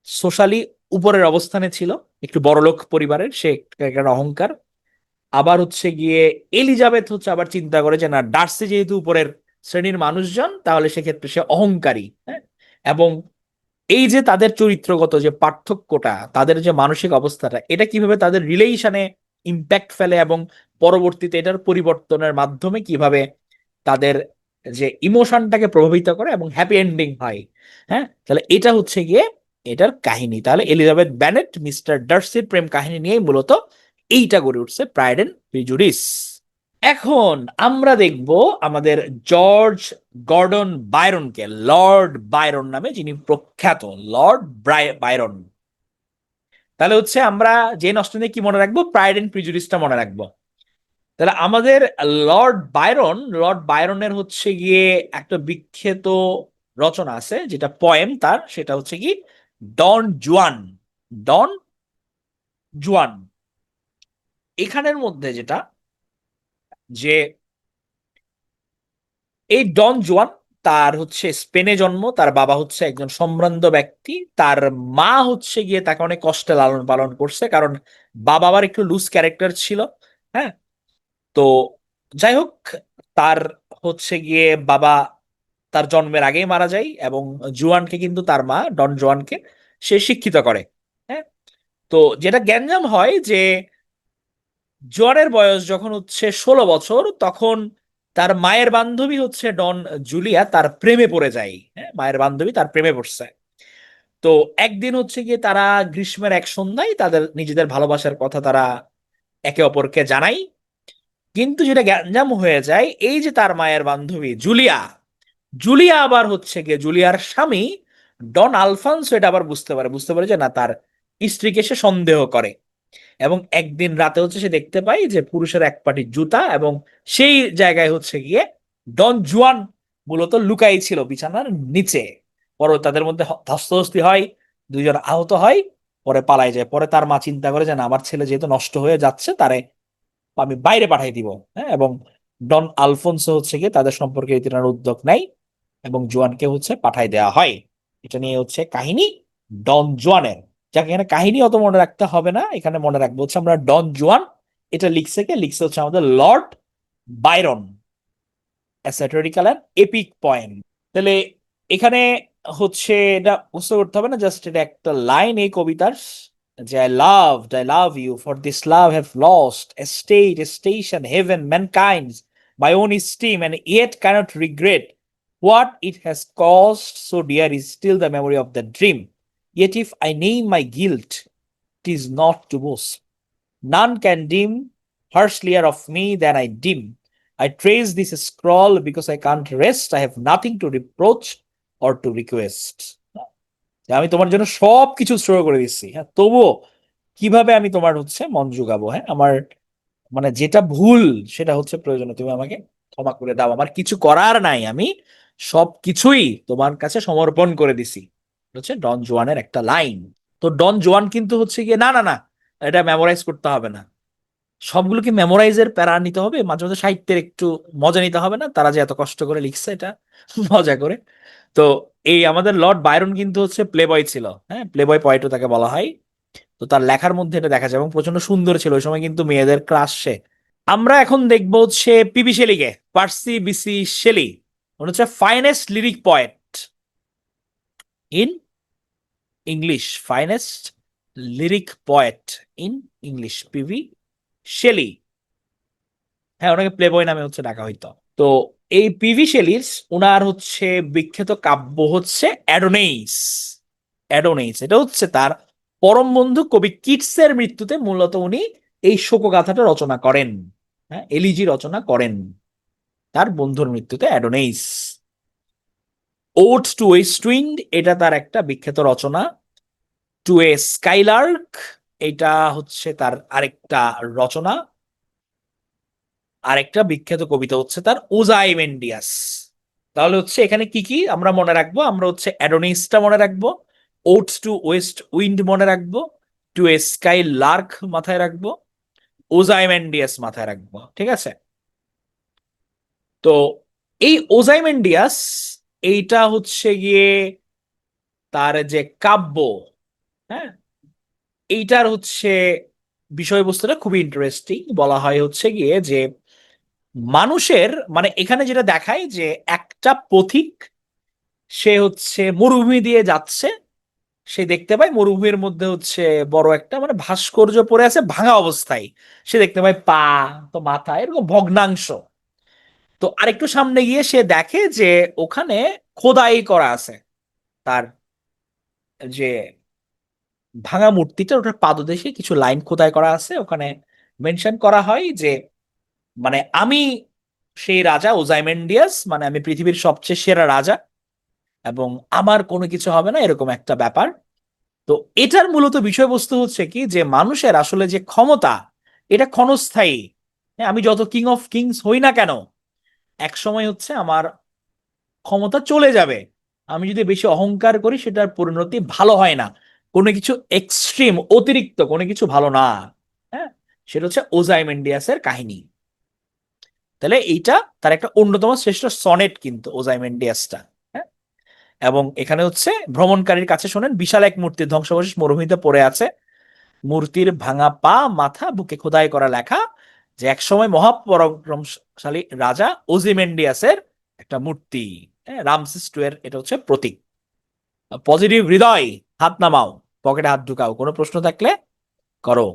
সোশ্যালি উপরের অবস্থানে ছিল, একটু বড়লোক পরিবারের, সে একটা অহংকার। আবার হচ্ছে গিয়ে এলিজাবেথ হচ্ছে আবার চিন্তা করে যে না, ডার্সি যেহেতু উপরের শ্রেণীর মানুষজন, তাহলে সেক্ষেত্রে সে অহংকারী। হ্যাঁ, এবং এই যে তাদের চরিত্রগত যে পার্থক্যটা, তাদের যে মানসিক অবস্থাটা, এটা কিভাবে তাদের রিলেশনে ইম্প্যাক্ট ফেলে এবং পরবর্তীতে এটার পরিবর্তনের মাধ্যমে কিভাবে তাদের যে ইমোশনটাকে প্রভাবিত করে এবং হ্যাপি এন্ডিং হয়। হ্যাঁ, তাহলে এটা হচ্ছে গিয়ে এটার কাহিনী। তাহলে এলিজাবেথ ব্যানেট মিস্টার ডার্সির প্রেম কাহিনী নিয়েই মূলত এইটা গড়ে উঠছে প্রাইড এন্ড প্রিজুডিস। এখন আমরা দেখব আমাদের জর্জ গর্ডন বায়রনকে, লর্ড বায়রন নামে যিনি প্রখ্যাত, লর্ড বায়রন। তাহলে হচ্ছে আমরা যে নষ্ট নিয়ে কি মনে রাখবো, প্রাইড এন্ড প্রিজুডিসটা মনে রাখবো। তাহলে আমাদের লর্ড বায়রনের হচ্ছে গিয়ে একটা বিখ্যাত রচনা আছে, যেটা পয়েম তার, সেটা হচ্ছে কি ডন জুয়ান। ডন জুয়ান এখানের মধ্যে যেটা, যে এই ডন জুয়ান, তার হচ্ছে স্পেনে জন্ম, তার বাবা হচ্ছে একজন সম্ভ্রান্ত ব্যক্তি, তার মা হচ্ছে গিয়ে তাকে অনেক কষ্টে লালন পালন করছে, কারণ বাবা আবার একটু লুজ ক্যারেক্টার ছিল। হ্যাঁ, তো যাই হোক, তার হচ্ছে গিয়ে বাবা তার জন্মের আগেই মারা যায়, এবং জুয়ানকে কিন্তু তার মা ডন জুয়ানকে সে শিক্ষিত করে। হ্যাঁ, তো যেটা গ্যাঞ্জাম হয় যে জুয়ানের বয়স যখন হচ্ছে 16 বছর, তখন তার মায়ের বান্ধবী হচ্ছে ডন জুলিয়া তার প্রেমে পড়ে যায়। হ্যাঁ, মায়ের বান্ধবী তার প্রেমে পড়ছে। তো একদিন হচ্ছে গিয়ে তারা গ্রীষ্মের এক সন্ধ্যায় তাদের নিজেদের ভালোবাসার কথা তারা একে অপরকে জানাই। কিন্তু যেটা গ্যাঞ্জাম হয়ে যায়, এই যে তার মায়ের বান্ধবী জুলিয়া, জুলিয়া আবার হচ্ছে গিয়ে জুলিয়ার স্বামী ডন আলফান্সো এটা আবার বুঝতে পারে যে না, তার স্ত্রীকে সে সন্দেহ করে। এবং একদিন রাতে হচ্ছে সে দেখতে পাই যে পুরুষের এক পাটি জুতা, এবং সেই জায়গায় হচ্ছে গিয়ে ডন জুয়ান মূলত লুকাই ছিল বিছানার নিচে। পরে তাদের মধ্যে ধস্তাধস্তি হয়, দুইজন আহত হয়, পরে পালাই যায়। পরে তার মা চিন্তা করে যে না, আমার ছেলে যেহেতু নষ্ট হয়ে যাচ্ছে, তারে আমি বাইরে পাঠাই দিব। হ্যাঁ, এবং ডন আলফোন্সো হচ্ছে গিয়ে তাদের সম্পর্কে ইতিনার উদ্যোগ নেয় এবং জুয়ানকে হচ্ছে পাঠাই দেওয়া হয়। এটা নিয়ে হচ্ছে কাহিনী ডন জুয়ানের। যাকে এখানে কাহিনী অত মনে রাখতে হবে না, এখানে মনে রাখবো হচ্ছে আমরা ডন জুয়ান। এটা লিখছে হচ্ছে আমাদের Lord Byron, satirical and epic poem. তাহলে এখানে হচ্ছে এটা বুঝতে করতে হবে না, জাস্ট এটা একটা লাইন এই কবিতার, যে I love you for this love have lost estate station heaven mankind my own esteem and yet cannot regret what it has caused. So dear is still the memory of the dream, yet if I name my guilt, 'tis not to boast. None can deem harshlier of me than I deem. I trace this scrawl because I can't rest. I have nothing to reproach or to request. যে আমি তোমার জন্য সব কিছু উৎসর্গ করে দিচ্ছি, হ্যাঁ, তবুও কিভাবে আমি তোমার হচ্ছে মন জুগাবো। হ্যাঁ, আমার মানে যেটা ভুল সেটা হচ্ছে প্রয়োজন, তুমি আমাকে ক্ষমা করে দাও, আমার কিছু করার নাই, আমি সব কিছুই তোমার কাছে সমর্পণ করে দিছি। হচ্ছে ডন জুয়ানের একটা লাইন। তো ডন জুয়ান কিন্তু হচ্ছে গিয়ে না না না, এটা মেমোরাইজ করতে হবে না, সবগুলোকে মেমোরাইজের প্যারা নিতে হবে, মাঝে মাঝে সাহিত্যের একটু মজা নিতে হবে না, তারা যে এত কষ্ট করে লিখছে এটা মজা করে। তো এই আমাদের লর্ড বায়রন কিন্তু হচ্ছে প্লে বয় ছিল। হ্যাঁ, প্লে বয় পয়েটও তাকে বলা হয়। তো তার লেখার মধ্যে এটা দেখা যায় এবং প্রচন্ড সুন্দর ছিল, ওই সময় কিন্তু মেয়েদের ক্রাশ সে। আমরা এখন দেখবো হচ্ছে পিবি শেলিকে, পার্সি বিসি শেলি। উনি হচ্ছে finest lyric poet in English, finest lyric poet in English? PV Shelley. হ্যাঁ, ওনাকে প্লে বয় নামে হচ্ছে ডাকা হইতো। তো এই পিভি শেলির ওনার হচ্ছে বিখ্যাত কাব্য হচ্ছে অ্যাডোনেইস। অ্যাডোনেইস এটা হচ্ছে তার পরম বন্ধু কবি কিটসের মৃত্যুতে মূলত উনি এই শোকগাথাটা রচনা করেন। হ্যাঁ, এলিজি রচনা করেন তার বন্ধুর মৃত্যুতে, অ্যাডোনেইস। ওড টু ওয়েস্ট উইন্ড এটা তার একটা বিখ্যাত রচনা। টু এ স্কাইলার্ক এটা হচ্ছে তার আরেকটা রচনা। আরেকটা বিখ্যাত কবিতা হচ্ছে তার ওজাইমেন্ডিয়াস। তাহলে হচ্ছে এখানে কি কি আমরা মনে রাখবো? আমরা হচ্ছে অ্যাডোনিসটা মনে রাখবো, ওটস টু ওয়েস্ট উইন্ড মনে রাখবো, টু এ স্কাই লার্ক মাথায় রাখবো, ওজাইমেন্ডিয়াস মাথায় রাখবো। ঠিক আছে? তো এই ওজাইমেন্ডিয়াস এইটা হচ্ছে গিয়ে তার যে কাব্য, হ্যাঁ, এইটার হচ্ছে বিষয়বস্তুটা খুবই ইন্টারেস্টিং। বলা হয় হচ্ছে গিয়ে যে মানুষের মানে এখানে যেটা দেখায় যে একটা পথিক সে হচ্ছে মরুভূমি দিয়ে যাচ্ছে, সে দেখতে পায় মরুভূমির মধ্যে হচ্ছে বড় একটা মানে ভাস্কর্য পড়ে আছে ভাঙা অবস্থায়। সে দেখতে পায় পা, তো মাথা এরকম ভগ্নাংশ। তো আরেকটু সামনে গিয়ে সে দেখে যে ওখানে খোদাই করা আছে তার যে ভাঙা মূর্তিটা, ওটার পাদদেশে কিছু লাইন খোদাই করা আছে। ওখানে মেনশন করা হয় যে মানে আমি সেই রাজা ওজাইমেন্ডিয়াস, মানে আমি পৃথিবীর সবচেয়ে সেরা রাজা এবং আমার কোনো কিছু হবে না, এরকম একটা ব্যাপার। তো এটার মূলত বিষয়বস্তু হচ্ছে কি যে মানুষের আসলে যে ক্ষমতা এটা ক্ষণস্থায়ী। হ্যাঁ, আমি যত কিং অফ কিংস হই না কেন এক সময় হচ্ছে আমার ক্ষমতা চলে যাবে। আমি যদি বেশি অহংকার করি সেটার পরিণতি ভালো হয় না, কোনো কিছু এক্সট্রিম অতিরিক্ত কোনো কিছু ভালো না। হ্যাঁ, সেটা হচ্ছে ওজাইমেন্ডিয়াসের কাহিনী। তাহলে এইটা তার একটা অন্যতম শ্রেষ্ঠ সনেট কিন্তু ওজাইমেন্ডিয়াসটা। হ্যাঁ, এবং এখানে হচ্ছে ভ্রমণকারীর কাছে শোনেন বিশাল এক মূর্তির ধ্বংসাবশেষ মরুভূমিতে পড়ে আছে। মূর্তির ভাঙা পা, মাথা, বুকে খোদাই করা লেখা যে একসময় মহাপরাক্রমশালী রাজা ওজিমেন্ডিয়াসের একটা মূর্তি। হ্যাঁ, রামসেস টু এর এটা হচ্ছে প্রতীক। পজিটিভ হৃদয়, হাত নামাও, পকেটে হাত ঢুকাও, কোনো প্রশ্ন থাকলে করো।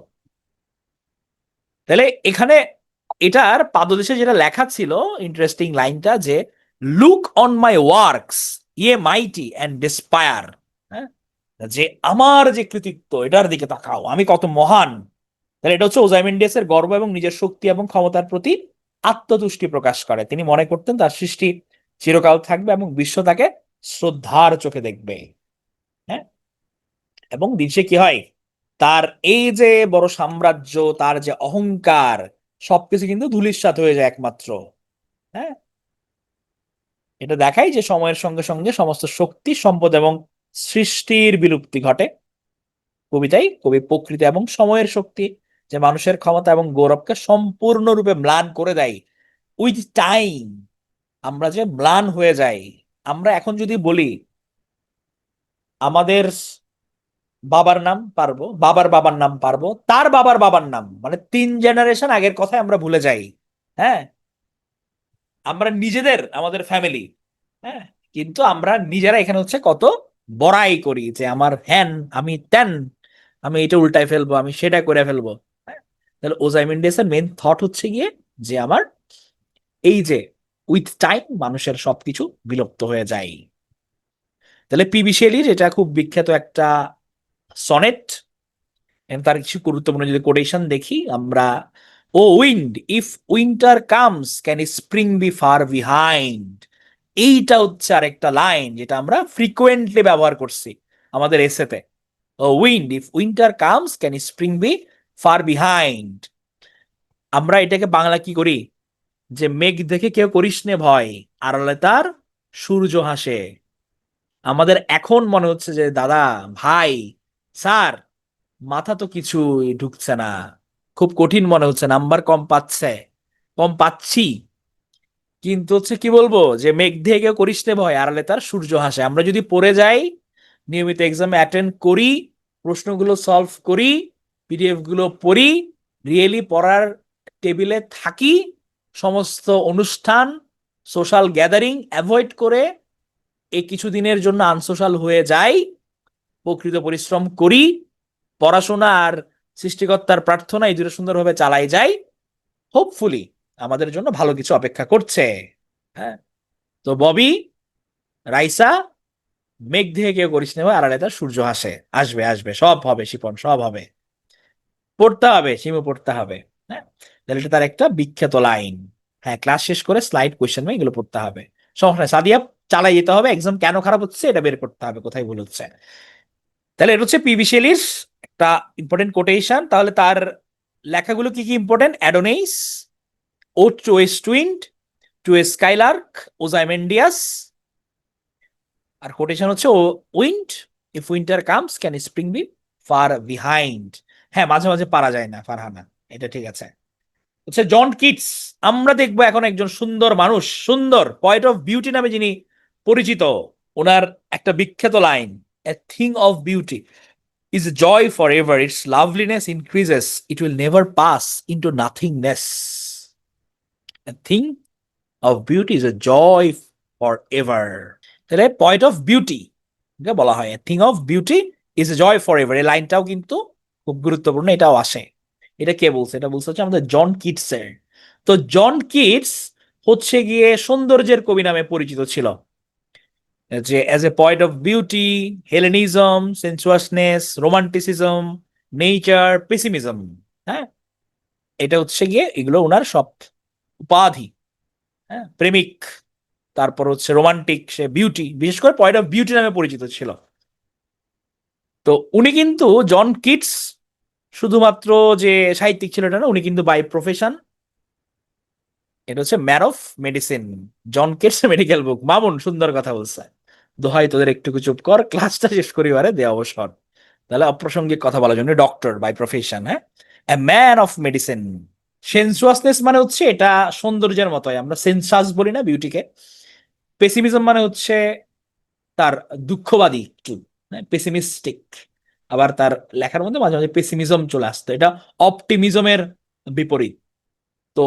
তাহলে এখানে এটার পাদদেশে যেটা লেখা ছিল ইন্টারেস্টিং লাইনটা যে লুক অন মাই ওয়ার্কস ইয়ে মাইটি অ্যান্ড ডিসপায়ার। হ্যাঁ, যে আমার যে কৃতিত্ব এটার দিকে তাকাও, আমি কত মহান। তাহলে এটা হচ্ছে ওজাইমেন্ডিয়াসের গর্ব এবং নিজের শক্তি এবং ক্ষমতার প্রতি আত্মতুষ্টি প্রকাশ করে। তিনি মনে করতেন তার সৃষ্টি চিরকাল থাকবে এবং বিশ্ব তাকে শ্রদ্ধার চোখে দেখবে। হ্যাঁ, এবং দিন কি হয়, তার এই যে বড় সাম্রাজ্য, তার যে অহংকার, সবকিছু কিন্তু ধূলিসাৎ হয়ে যায় একমাত্র। হ্যাঁ, এটা দেখাই যে সময়ের সঙ্গে সঙ্গে সমস্ত শক্তি সম্পদ এবং সৃষ্টির বিলুপ্তি ঘটে। কবিতায় কবি প্রকৃতি এবং সময়ের শক্তি যে মানুষের ক্ষমতা এবং গৌরবকে সম্পূর্ণরূপে ম্লান করে দেয়। উইথ টাইম আমরা যে ম্লান হয়ে যাই। আমরা এখন যদি বলি আমাদের বাবার নাম পারবো, বাবার বাবার নাম পারবো, তার বাবার বাবার নাম, মানে 3 জেনারেশন আগের কথাই আমরা ভুলে যাই। হ্যাঁ, আমরা নিজেদের আমাদের ফ্যামিলি, হ্যাঁ, কিন্তু আমরা নিজেরা এখানে হচ্ছে কত বড়াই করি যে আমার হ্যান, আমি ত্যান, আমি এটা উল্টায় ফেলবো, আমি সেটা করে ফেলবো। হ্যাঁ, তাহলে ওজাইমেন্ডিয়াসের মেন থট হচ্ছে গিয়ে যে আমার এই যে উইথ টাইম মানুষের সবকিছু বিলুপ্ত হয়ে যায়। তাহলে পিবি শেলির এটা খুব বিখ্যাত একটা সনেট। তার কিছু গুরুত্বপূর্ণ যদি কোটেশন দেখি আমরা, O wind if winter comes can spring be far behind. এইটা হচ্ছে আরেকটা লাইন যেটা আমরা ফ্রিকোয়েন্টলি ব্যবহার করছি আমাদের এসেতে। O wind if winter comes can spring be far behind. আমরা এটাকে বাংলা কি করি যে মেঘ দেখে কেউ করিস নে ভয়, আড়ালে তার সূর্য হাসে। আমাদের এখন মনে হচ্ছে যে দাদা, ভাই, স্যার, মাথা তো কিছুই ঢুকছে না, খুব কঠিন মনে হচ্ছে, নাম্বার কম পাচ্ছে, কম পাচ্ছি। কিন্তু হচ্ছে কি বলবো যে মেঘ দিয়ে কেউ করিস নে ভয়, আড়ালে তার সূর্য হাসে। আমরা যদি পড়ে যাই, নিয়মিত এক্সামে অ্যাটেন্ড করি, প্রশ্নগুলো সলভ করি, পিডিএফ গুলো পড়ি, রিয়েলি পড়ার টেবিলে থাকি, সমস্ত অনুষ্ঠান সোশ্যাল গ্যাদারিং অ্যাভয়েড করে এই কিছুদিনের জন্য আনসোশ্যাল হয়ে যাই, প্রকৃত পরিশ্রম করি, পড়াশোনা আর সৃষ্টিকর্তার প্রার্থনা এই দুটো সুন্দরভাবে চালাই যায়, হোপফুলি আমাদের জন্য ভালো কিছু অপেক্ষা করছে। হ্যাঁ, তো ববি, রাইসা, মেঘ দিয়ে কেউ করিস না ভাই, আড়ালে তার সূর্য হাসে, আসবে আসবে, সব হবে শিপন, সব হবে। পড়তে হবে শিমু, পড়তে হবে। হ্যাঁ, তাহলে এটা তার একটা বিখ্যাত লাইন। হ্যাঁ, ক্লাস শেষ করে স্লাইড কোয়েশ্চেন এগুলো পড়তে হবে, সমস্যা নাই। সাদিয়া, চালাই যেতে হবে, এক্সাম কেন খারাপ হচ্ছে এটা বের করতে হবে, কোথায় ভুল হচ্ছে। তাহলে এটা হচ্ছে পিবি শেলির একটা ইম্পর্টেন্ট কোটেশন। তাহলে তার লেখাগুলো কি কি important? Adonais, ode to west wind, to a skylark, Ozymandias. আর কোটেশন হচ্ছে wind, if winter comes can spring be far behind. হ্যাঁ, মাঝে মাঝে পারা যায় না ফারহানা, এটা ঠিক আছে। হচ্ছে জন কিটস। আমরা দেখবো এখন একজন সুন্দর মানুষ, সুন্দর পয়েট অফ বিউটি নামে যিনি পরিচিত। ওনার একটা বিখ্যাত line, A thing of beauty is a joy forever. Its loveliness increases. It will never pass into nothingness. A thing of beauty is a joy forever. তাহলে পয়েন্ট অফ বিউটি বলা হয় thing of beauty is a joy for ever. এই লাইনটাও কিন্তু খুব গুরুত্বপূর্ণ, এটাও আসে। এটা কে বলছে? এটা বলছে হচ্ছে আমাদের জন কিটস এর। তো জন কিটস হচ্ছে গিয়ে সৌন্দর্যের কবি নামে পরিচিত ছিল, যে as a point of beauty, Hellenism, sensuousness, romanticism, nature, pessimism. হ্যাঁ, এটা হচ্ছে গিয়ে এগুলো ওনার সব উপাধি। হ্যাঁ, প্রেমিক, তারপর হচ্ছে রোমান্টিক, সে বিউটি, বিশেষ করে পয়েন্ট অফ বিউটি নামে পরিচিত ছিল। তো উনি কিন্তু জন কিটস শুধুমাত্র যে সাহিত্যিক ছিল এটা না, উনি কিন্তু বাই প্রফেশন, এটা হচ্ছে man of medicine. John Keats medical book. Mamun সুন্দর কথা বলছে, দোহাই তোদের একটু চুপ কর, ক্লাসটা শেষ করিবারে দে অবসর। তাহলে অপ্রাসঙ্গিক কথা বলার জন্য ডক্টর বাই প্রফেশন। হ্যাঁ, a man of medicine. Sensuousness মানে হচ্ছে এটা সৌন্দর্যের মতোই, আমরা সেন্সাস বলি না বিউটিকে। পেসিমিজম মানে হচ্ছে তার দুঃখবাদী একটু, পেসিমিস্টিক। আবার তার লেখার মধ্যে মাঝে মাঝে পেসিমিজম চলে আসতো, এটা অপটিমিজমের বিপরীত। তো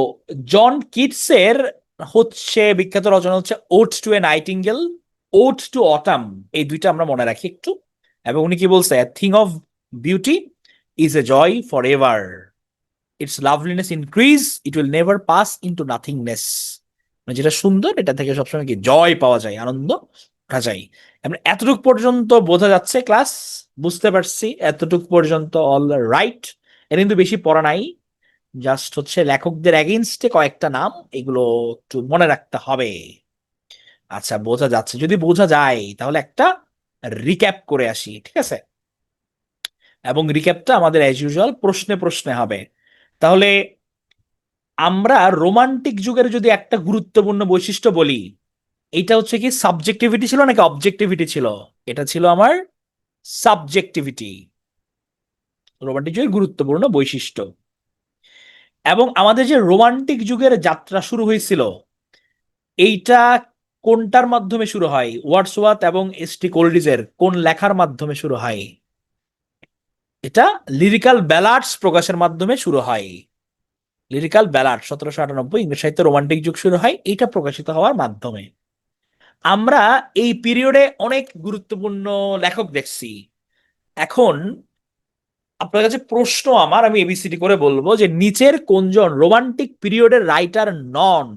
জন কিটসের হচ্ছে বিখ্যাত রচনা হচ্ছে ode to a nightingale, ode to autumn. এই দুইটা আমরা মনে রাখি একটু। এবং উনি কি বলছে? Thing of beauty is a joy for ever, its loveliness increase, it will never pass into nothingness. মানে যেটা সুন্দর এটা থেকে সবসময় কি জয় পাওয়া যায়, আনন্দ পাওয়া যায়। আমরা এতটুক পর্যন্ত বোঝা যাচ্ছে, ক্লাস বুঝতে পারছি এতটুক পর্যন্ত, অল রাইট। এটা কিন্তু বেশি পড়া নাই, জাস্ট হচ্ছে লেখকদের এগেইনস্টে কয়েকটা নাম, এগুলো একটু মনে রাখতে হবে। আচ্ছা, বোঝা যাচ্ছে? যদি বোঝা যায় তাহলে একটা রিক্যাপ করে আসি, ঠিক আছে? এবং রিক্যাপটা আমাদের অ্যাজ ইউজুয়াল প্রশ্নে প্রশ্নে হবে। তাহলে আমরা রোমান্টিক যুগের যদি একটা গুরুত্বপূর্ণ বৈশিষ্ট্য বলি, এটা হচ্ছে কি সাবজেক্টিভিটি ছিল নাকি অবজেক্টিভিটি ছিল? এটা ছিল আমার সাবজেক্টিভিটি, রোমান্টিক যুগের গুরুত্বপূর্ণ বৈশিষ্ট্য। এবং আমাদের যে রোমান্টিক যুগের যাত্রা শুরু হয়েছিল, এইটা কোনটার মাধ্যমে শুরু হয়? ওয়ার্ডসওয়ার্থ এবং এস.টি. কোলরিজের কোন লেখার মাধ্যমে শুরু হয়? এটা লিরিক্যাল ব্যালাডস প্রকাশের মাধ্যমে শুরু হয়। লিরিক্যাল ব্যালাড 1798 ইংরেজ সাহিত্যে রোমান্টিক যুগ শুরু হয়, এটা প্রকাশিত হওয়ার মাধ্যমে। আমরা এই পিরিয়ডে অনেক গুরুত্বপূর্ণ লেখক দেখছি। এখন আপনার কাছে প্রশ্ন আমার, আমি এবিসিডি করে বলবো যে নিচের কোনজন রোমান্টিক পিরিয়ডের রাইটার নন?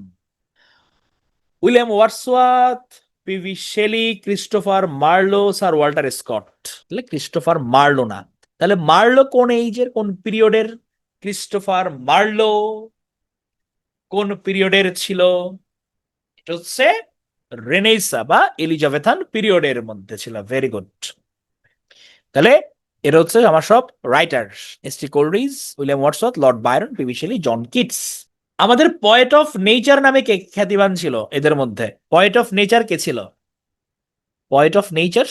William Wordsworth, PB Shelley, Christopher Marlowe, Sir Walter Scott. তাহলে ক্রিস্টোফার মার্লো না। তাহলে মার্লো কোন এইজের, কোন পিরিয়ডের? ক্রিস্টোফার মার্লো কোন পিরিয়ডের ছিল? এটা হচ্ছে রেনেসা বা এলিজাবেথান পিরিয়ডের মধ্যে ছিল। Very good. তাহলে এটা হচ্ছে আমার সব writer: S T. Coleridge, William Wordsworth, Lord Byron, P B Shelley, John Keats. আমাদের পয়েট অফ নেচার নামে কে খ্যাতিমান ছিল এদের মধ্যে? পয়েট অফ নেচার কে ছিল? পয়েট অফ নেচার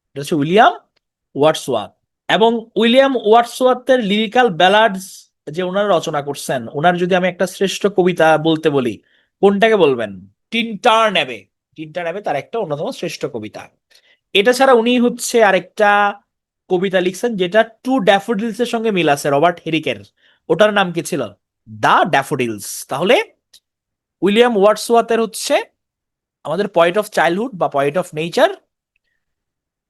এটা হচ্ছে উইলিয়াম ওয়ার্ডসওয়ার্থ। এবং উইলিয়াম ওয়ার্ডসওয়ার্থের লিরিক্যাল ব্যালাডস যে ওনারা রচনা করছেন, ওনার যদি আমি একটা শ্রেষ্ঠ কবিতা বলতে বলি, কোনটাকে বলবেন? টিনটার নেবে। টিনটার নেবে তার একটা অন্যতম শ্রেষ্ঠ কবিতা। এটা ছাড়া উনি হচ্ছে আরেকটা কবিতা লিখছেন যেটা টু ড্যাফোডিলস এর সঙ্গে মিল আছে, রবার্ট হেরিকের। ওটার নাম কি ছিল? দা ড্যাফোডিলস। তাহলে উইলিয়াম ওয়ার্ডসওয়ার্থের হচ্ছে আমাদের পয়েট অফ চাইল্ডহুড বা পয়েট অফ নেচার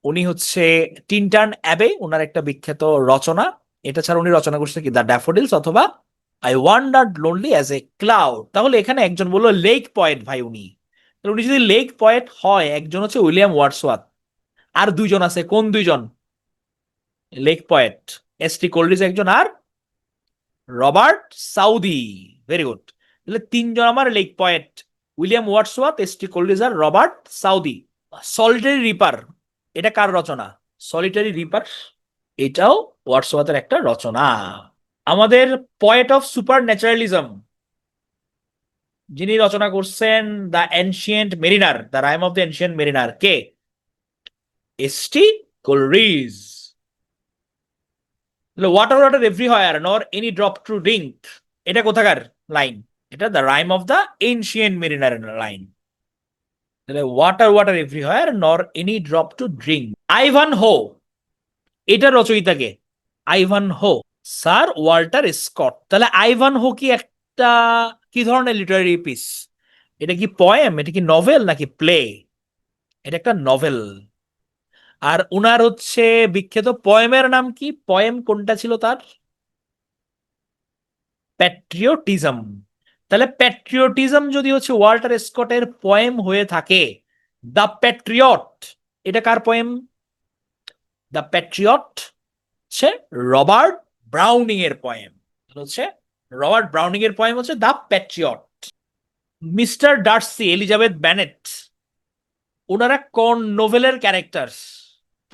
উনি হচ্ছে টিনটার্ন অ্যাবে, ওনার একটা বিখ্যাত রচনা। এটা ছাড়া উনি রচনা করছে কি দ্য ড্যাফোডিলস অথবা I wandered lonely as a cloud. তাহলে এখানে একজন বললো লেক পয়েট, ভাই উনি, তাহলে উনি যদি লেক পয়েট হয়, একজন হচ্ছে উইলিয়াম ওয়ার্ডসওয়ার্থ, আর দুইজন আছে, কোন দুইজন lake poet? S T Coleridge একজন, আর রবার্ট সাউদি। Very good. তাহলে তিনজন আমার lake poet, William Wordsworth, S T Coleridge আর রবার্ট সাউদি। সলিটারি রিপার, এটা কার রচনা? সলিটারি রিপার, এটাও ওয়ার্ডসওয়ার্থের একটা রচনা। আমাদের পয়েট অফ সুপার ন্যাচারালিজম, যিনি রচনা করছেন the ancient mariner, the rime of the ancient mariner, কে? S T Coleridge. Water water everywhere nor any drop to drink, এটা কোথাকার লাইন? এটা the rime of the ancient mariner line. তাহলে water water everywhere nor any drop to drink. Ivanhoe, এটা রচয়িতাকে? Ivanhoe Sir Walter Scott. তাহলে Ivanhoe কি একটা কি ধরনের লিটারারি পিস? এটা কি পয়েম, এটা কি নভেল নাকি প্লে? এটা একটা নভেল। আর উনার হচ্ছে বিখ্যাত পয়েমের নাম কি? পয়েম কোনটা ছিল তার? প্যাট্রিয়টিজম। তাহলে প্যাট্রিয়টিজম যদি হচ্ছে ওয়াল্টার স্কটের পয়েম হয়ে থাকে, দ্য প্যাট্রিয়ট এটা কার পয়েম? দ্য প্যাট্রিয়ট হচ্ছে রবার্ট ব্রাউনিং এর পয়েম। হচ্ছে রবার্ট ব্রাউনিং এর পয়েম হচ্ছে the patriot. Mister Darcy, Elizabeth Bennet, ওনারা কোন নোভেলের character?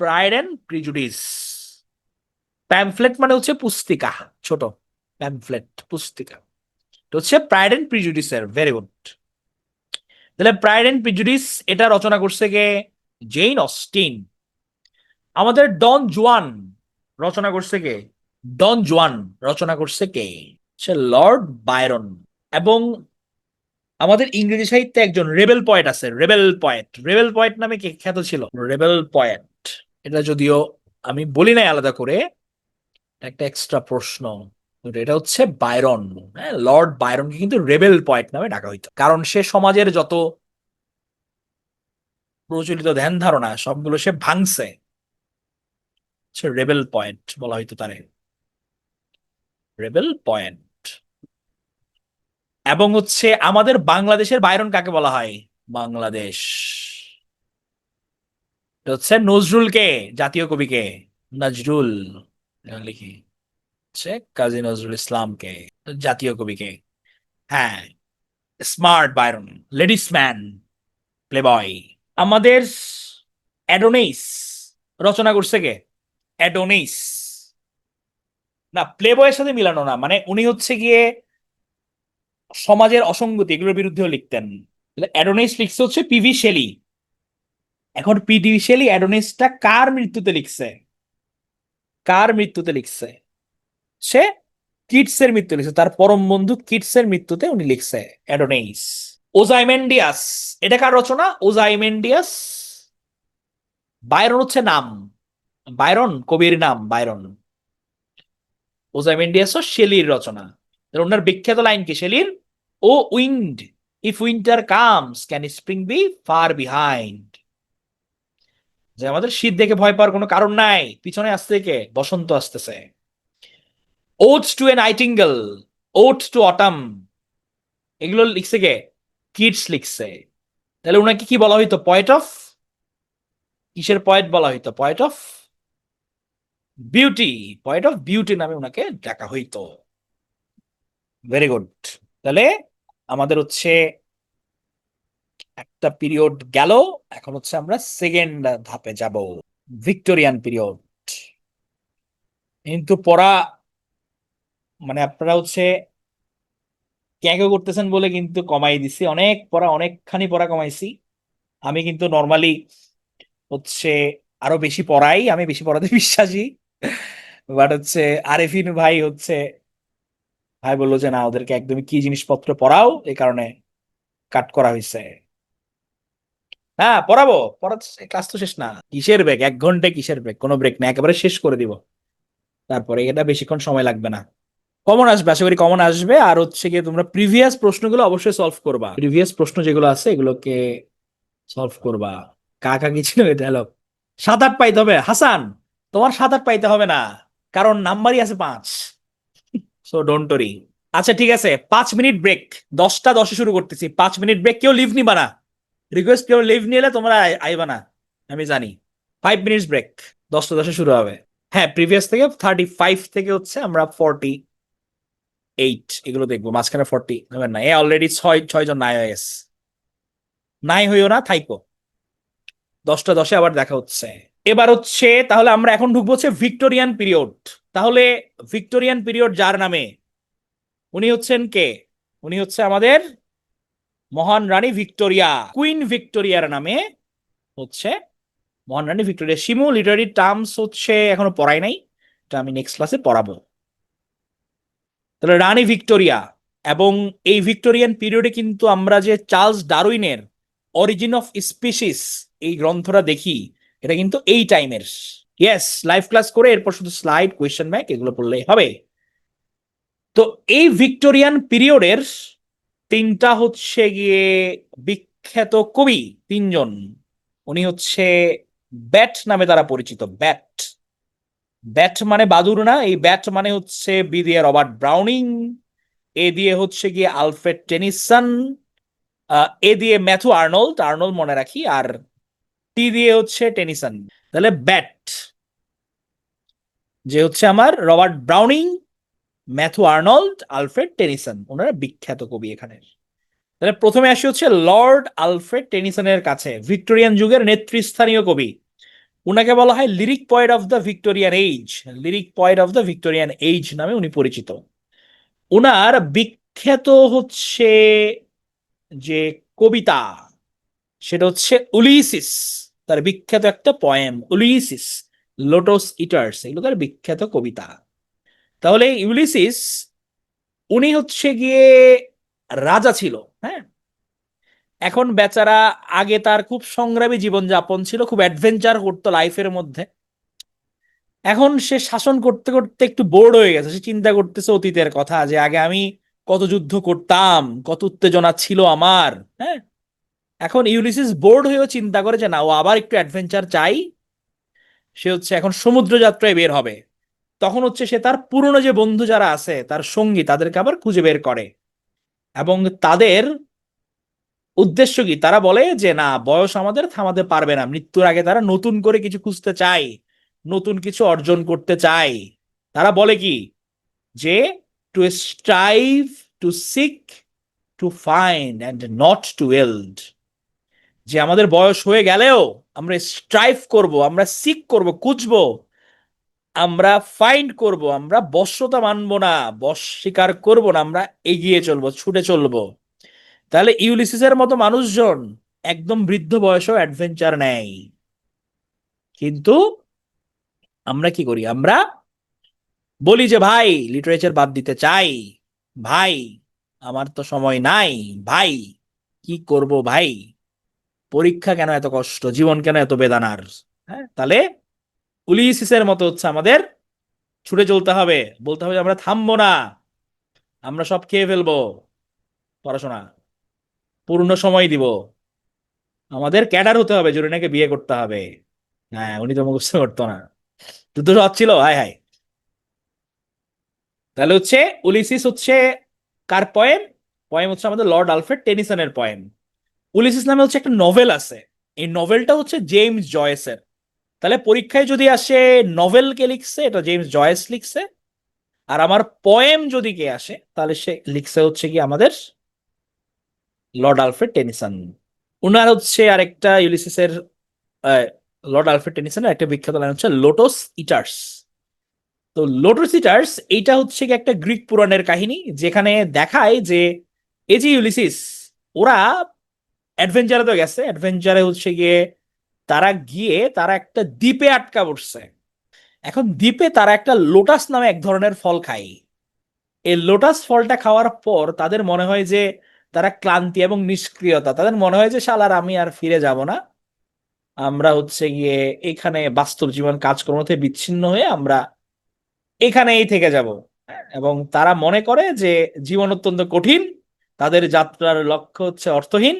Pride and prejudice. Pamphlet মানে হচ্ছে পুস্তিকা, ছোট প্যামফ্লেট পুস্তিকা, এটা হচ্ছে প্রাইড এন্ড প্রিজুডিসের। Very good. তাহলে প্রাইড এন্ড প্রিজুডিস এটা রচনা করছে কে? Zain Austin. আমাদের ডন জুয়ান রচনা করছে কে? ডন জুয়ান রচনা করছে কে? সে লর্ড বায়রন। এবং আমাদের ইংরেজি সাহিত্যে একজন রেবেল পয়েট আছে, রেবেল পয়েট, রেবেল পয়েট নামে কে খ্যাত ছিল? রেবেল পয়েট, এটা যদিও আমি বলি নাই আলাদা করে, একটা এক্সট্রা প্রশ্ন, কিন্তু এটা হচ্ছে বায়রন। হ্যাঁ, লর্ড বায়রনকে কিন্তু রেবেল পয়েট নামে ডাকা হইতো, কারণ সে সমাজের যত প্রচলিত ধ্যান ধারণা সবগুলো সে ভাঙছে, সে রেবেল পয়েন্ট বলা হইতো তারে, রেবেল পয়েন্ট। এবং হচ্ছে আমাদের বাংলাদেশের বাইরন কাকে বলা হয়? বাংলাদেশ, এটা হচ্ছে নজরুলকে, জাতীয় কবিকে, নজরুল লিখি হচ্ছে কাজী নজরুল ইসলামকে, জাতীয় কবিকে। হ্যাঁ, smart Byron, ladies man, playboy. আমাদের অ্যাডোনিস রচনা করছে কে? অ্যাডোনিস, না প্লেবয়ের সাথে মিলানো না, মানে উনি হচ্ছে গিয়ে সমাজের অসঙ্গতি এগুলোর বিরুদ্ধেও লিখতেন। অ্যাডোনিস লিখছে হচ্ছে পিভি শেলি। এখন পিভি শেলি অ্যাডোনিসটা কার মৃত্যুতে লিখছে? কার মৃত্যুতে লিখছে? সে কিটসের মৃত্যু লিখছে, তার পরম বন্ধু কিটসের মৃত্যুতে উনি লিখছে অ্যাডোনিস। ওজাইমেন্ডিয়াস, এটা কার রচনা? ওজাইমেন্ডিয়াস। বায়রন হচ্ছে নাম, বায়রন কবির নাম বায়রন, ওজাইমেন্ডিয়াসও শেলির রচনা। ওনার বিখ্যাত লাইন কি শেলির? O wind, if winter comes can spring be far behind. যে আমাদের শীত দেখে ভয় পাওয়ার কোনো কারণ নাই, পিছনে আসতে থেকে বসন্ত আসতেছে। Odes to a nightingale, ode to autumn, এগুলো লিখছে কে? কিডস লিখছে। তাহলে ওনাকে কি বলা হইতো? পয়েট অফ কিসের পয়েট বলা হইতো? Poet of beauty, poet of beauty নামে ওনাকে ডাকা হইতো। Very good. তাহলে আমাদের হচ্ছে একটা পিরিয়ড গেল, এখন হচ্ছে আমরা সেকেন্ড ধাপে যাব, ভিক্টোরিয়ান পিরিয়ড। কিন্তু পড়া মানে আপনারা হচ্ছে ক্যাঁকে করতেছেন বলে কিন্তু কমাই দিছি, অনেক পড়া, অনেকখানি পড়া কমাইছি। আমি কিন্তু নর্মালি হচ্ছে আরো বেশি পড়াই, আমি বেশি পড়াতে বিশ্বাসী, বাট হচ্ছে আরেফিন ভাই হচ্ছে, ভাই বললো যে না ওদেরকে একদমই কি জিনিসপত্র পড়াও, এই কারণে কাট করা হয়েছে। হ্যাঁ পড়াবো, পড়াচ্ছে, ক্লাস তো শেষ না। কিসের ব্রেক? 1 ঘন্টা কিসের ব্রেক? কোনো ব্রেক না, একেবারে শেষ করে দিব। তারপরে এটা বেশিক্ষণ সময় লাগবে না। কমন আসবে, আশা করি কমন আসবে। আর হচ্ছে গিয়ে তোমরা প্রিভিয়াস প্রশ্নগুলো অবশ্যই সলভ করবা, প্রিভিয়াস প্রশ্ন যেগুলো আছে এগুলোকে সলভ করবা। কাকা কি ছিল এটা? হ্যালো, 7-8 পাইতে হবে হাসান, তোমার 7-8 পাইতে হবে না, কারণ নাম্বারই আছে 5। So don't worry. আচ্ছা ঠিক আছে, 5 মিনিট ব্রেক। 10টা 10-এ শুরু করতেছি, 5 মিনিট ব্রেক। কেউ লিভ নিবা না, রিকোয়েস্ট, কেউ লিভ নিলে তোমরা আইবা না, আমি জানি। 5 মিনিট ব্রেক, 10টা 10-এ শুরু হবে। হ্যাঁ, প্রিভিয়াস থেকে 35 থেকে হচ্ছে আমরা 48 এগুলো দেখবো, মাঝখানে 40 হবে না। এ অলরেডি 6 জন নাই হয়ে গেছে। নাই হইও না, থাইকো। 10টা 10-এ আবার দেখা হচ্ছে। এবার হচ্ছে তাহলে আমরা এখন ঢুকবো হচ্ছে ভিক্টোরিয়ান পিরিয়ড। তাহলে ভিক্টোরিয়ান পিরিয়ড যার নামে, উনি হচ্ছেন কে? উনি হচ্ছে আমাদের মহান রানী ভিক্টোরিয়া, কুইন ভিক্টোরিয়ার নামে হচ্ছে মহান রানী ভিক্টোরিয়া। শিমু লিটারি টার্মস হচ্ছে এখনো পড়াই নাই, এটা আমি নেক্সট ক্লাসে পড়াবো। তাহলে রানী ভিক্টোরিয়া, এবং এই ভিক্টোরিয়ান পিরিয়ডে কিন্তু আমরা যে চার্লস ডারউইনের অরিজিন অফ স্পিসিস এই গ্রন্থটা দেখি, এটা কিন্তু এই টাইমের। ইয়েস, লাইভ ক্লাস করে এরপর শুধু স্লাইড, কোয়েশ্চেন ব্যাংক এগুলো পড়লেই হবে। তো এই ভিক্টোরিয়ান পিরিয়ডের তিনটা হচ্ছে গিয়ে বিখ্যাত কবি, তিনজন। উনি হচ্ছে ব্যাট নামে তারা পরিচিত। ব্যাট, ব্যাট মানে বাদুর না, এই ব্যাট মানে হচ্ছে বি দিয়ে রবার্ট ব্রাউনিং, এ দিয়ে হচ্ছে গিয়ে আলফ্রেড টেনিসন, এ দিয়ে ম্যাথু আর্নল্ড, আর্নল্ড মনে রাখি, আর টি দিয়ে হচ্ছে টেনিসন। তাহলে ব্যাট যে হচ্ছে আমার Robert Browning, Matthew Arnold, Alfred Tennyson, ওনারা বিখ্যাত কবি এখানে। তাহলে প্রথমে আসি হচ্ছে লর্ড আলফ্রেড টেনিসনের কাছে, ভিক্টোরিয়ান যুগের নেতৃস্থানীয় কবি। উনাকে বলা হয় lyric poet of the Victorian age, lyric poet of the Victorian age নামে উনি পরিচিত। উনার বিখ্যাত হচ্ছে যে কবিতা, সেটা হচ্ছে উলিসিস। তার বিখ্যাত একটা পয়েম উলিসিস, লোটস ইটার্স, এগুলো তার বিখ্যাত কবিতা। তাহলে ইউলিসিস, উনি হচ্ছে গিয়ে রাজা ছিল, হ্যাঁ। এখন বেচারা, আগে তার খুব সংগ্রামী জীবনযাপন ছিল, খুব অ্যাডভেঞ্চার করতো লাইফের মধ্যে। এখন সে শাসন করতে করতে একটু বোর্ড হয়ে গেছে, সে চিন্তা করতেছে অতীতের কথা, যে আগে আমি কত যুদ্ধ করতাম, কত উত্তেজনা ছিল আমার, হ্যাঁ। এখন ইউলিসিস বোর্ড হয়েও চিন্তা করে যে না, ও আবার একটু অ্যাডভেঞ্চার চাই। সে হচ্ছে এখন সমুদ্র যাত্রায় বের হবে। তখন হচ্ছে সে তার পুরনো যে বন্ধু যারা আছে, তার সঙ্গী, তাদেরকে আবার খুঁজে বের করে। এবং তাদের উদ্দেশ্য কি, তারা বলে যে না, বয়স আমাদের থামাতে পারবে না, মৃত্যুর আগে তারা নতুন করে কিছু খুঁজতে চায়, নতুন কিছু অর্জন করতে চায়। তারা বলে কি, যে to strive, to seek, to find and not to yield. যে আমাদের বয়স হয়ে গেলেও আমরা স্ট্রাইভ করব, আমরা সিক করব, খুঁজবো, আমরা ফাইন্ড করব, আমরা বশ্যতা মানবো না, বশ স্বীকার করবো না, আমরা এগিয়ে চলবো, ছুটে চলবো। তাহলে ইউলিসিসের মতো মানুষজন একদম বৃদ্ধ বয়সেও অ্যাডভেঞ্চার নেয়। কিন্তু আমরা কি করি, আমরা বলি যে ভাই লিটারেচার বাদ দিতে চাই, ভাই আমার তো সময় নাই, ভাই কি করব ভাই, পরীক্ষা কেন এত কষ্ট, জীবন কেন এত বেদনার। হ্যাঁ, তাহলে উলিসিসের মতো হচ্ছে আমাদের ছুটে চলতে হবে, বলতে হবে যে আমরা থামবো না, আমরা সব খেয়ে ফেলবো, পড়াশোনা পূর্ণ সময় দিব, আমাদের ক্যাডার হতে হবে, জরিনাকে বিয়ে করতে হবে। হ্যাঁ, উনি তো মুখস্থ করতো না, যুদ্ধ সহজ ছিল, হায় হায়। তাহলে হচ্ছে উলিসিস হচ্ছে কার পয়েম? পয়েম হচ্ছে আমাদের লর্ড আলফ্রেড টেনিসনের পয়েম। উলিসিস নামে হচ্ছে একটা নভেল আছে, এই নভেলটা হচ্ছে জেমস জয়েসের। তাহলে পরীক্ষায় যদি আসে নভেল কে লিখছে, এটা জেমস জয়েস লিখছে। আর আমার পয়েম যদি কে আসে, তাহলে সে লিখছে হচ্ছে কি আমাদের লর্ড আলফ্রেড টেনিসন। উনার হচ্ছে আরেকটা ইউলিসিসের, লর্ড আলফ্রেড টেনিসনের একটা বিখ্যাত লাইন হচ্ছে লোটস ইটার্স। তো লোটস ইটার্স এইটা হচ্ছে কি একটা গ্রিক পুরাণের কাহিনী, যেখানে দেখায় যে এই যে ইউলিসিস, ওরা অ্যাডভেঞ্চারে তো গেছে, অ্যাডভেঞ্চারে হচ্ছে গিয়ে তারা গিয়ে তারা একটা দ্বীপে আটকা পড়ছে। এখন দ্বীপে তারা একটা লোটাস নামে এক ধরনের ফল খায়। এই লোটাস ফলটা খাওয়ার পর তাদের মনে হয় যে তারা ক্লান্তি এবং নিষ্ক্রিয়তা, তাদের মনে হয় যে শালার আমি আর ফিরে যাব না, আমরা হচ্ছে গিয়ে এখানে বাস্তব জীবন কাজকর্ম থেকে বিচ্ছিন্ন হয়ে আমরা এখানেই থেকে যাব। এবং তারা মনে করে যে জীবন অত্যন্ত কঠিন, তাদের যাত্রার লক্ষ্য হচ্ছে অর্থহীন,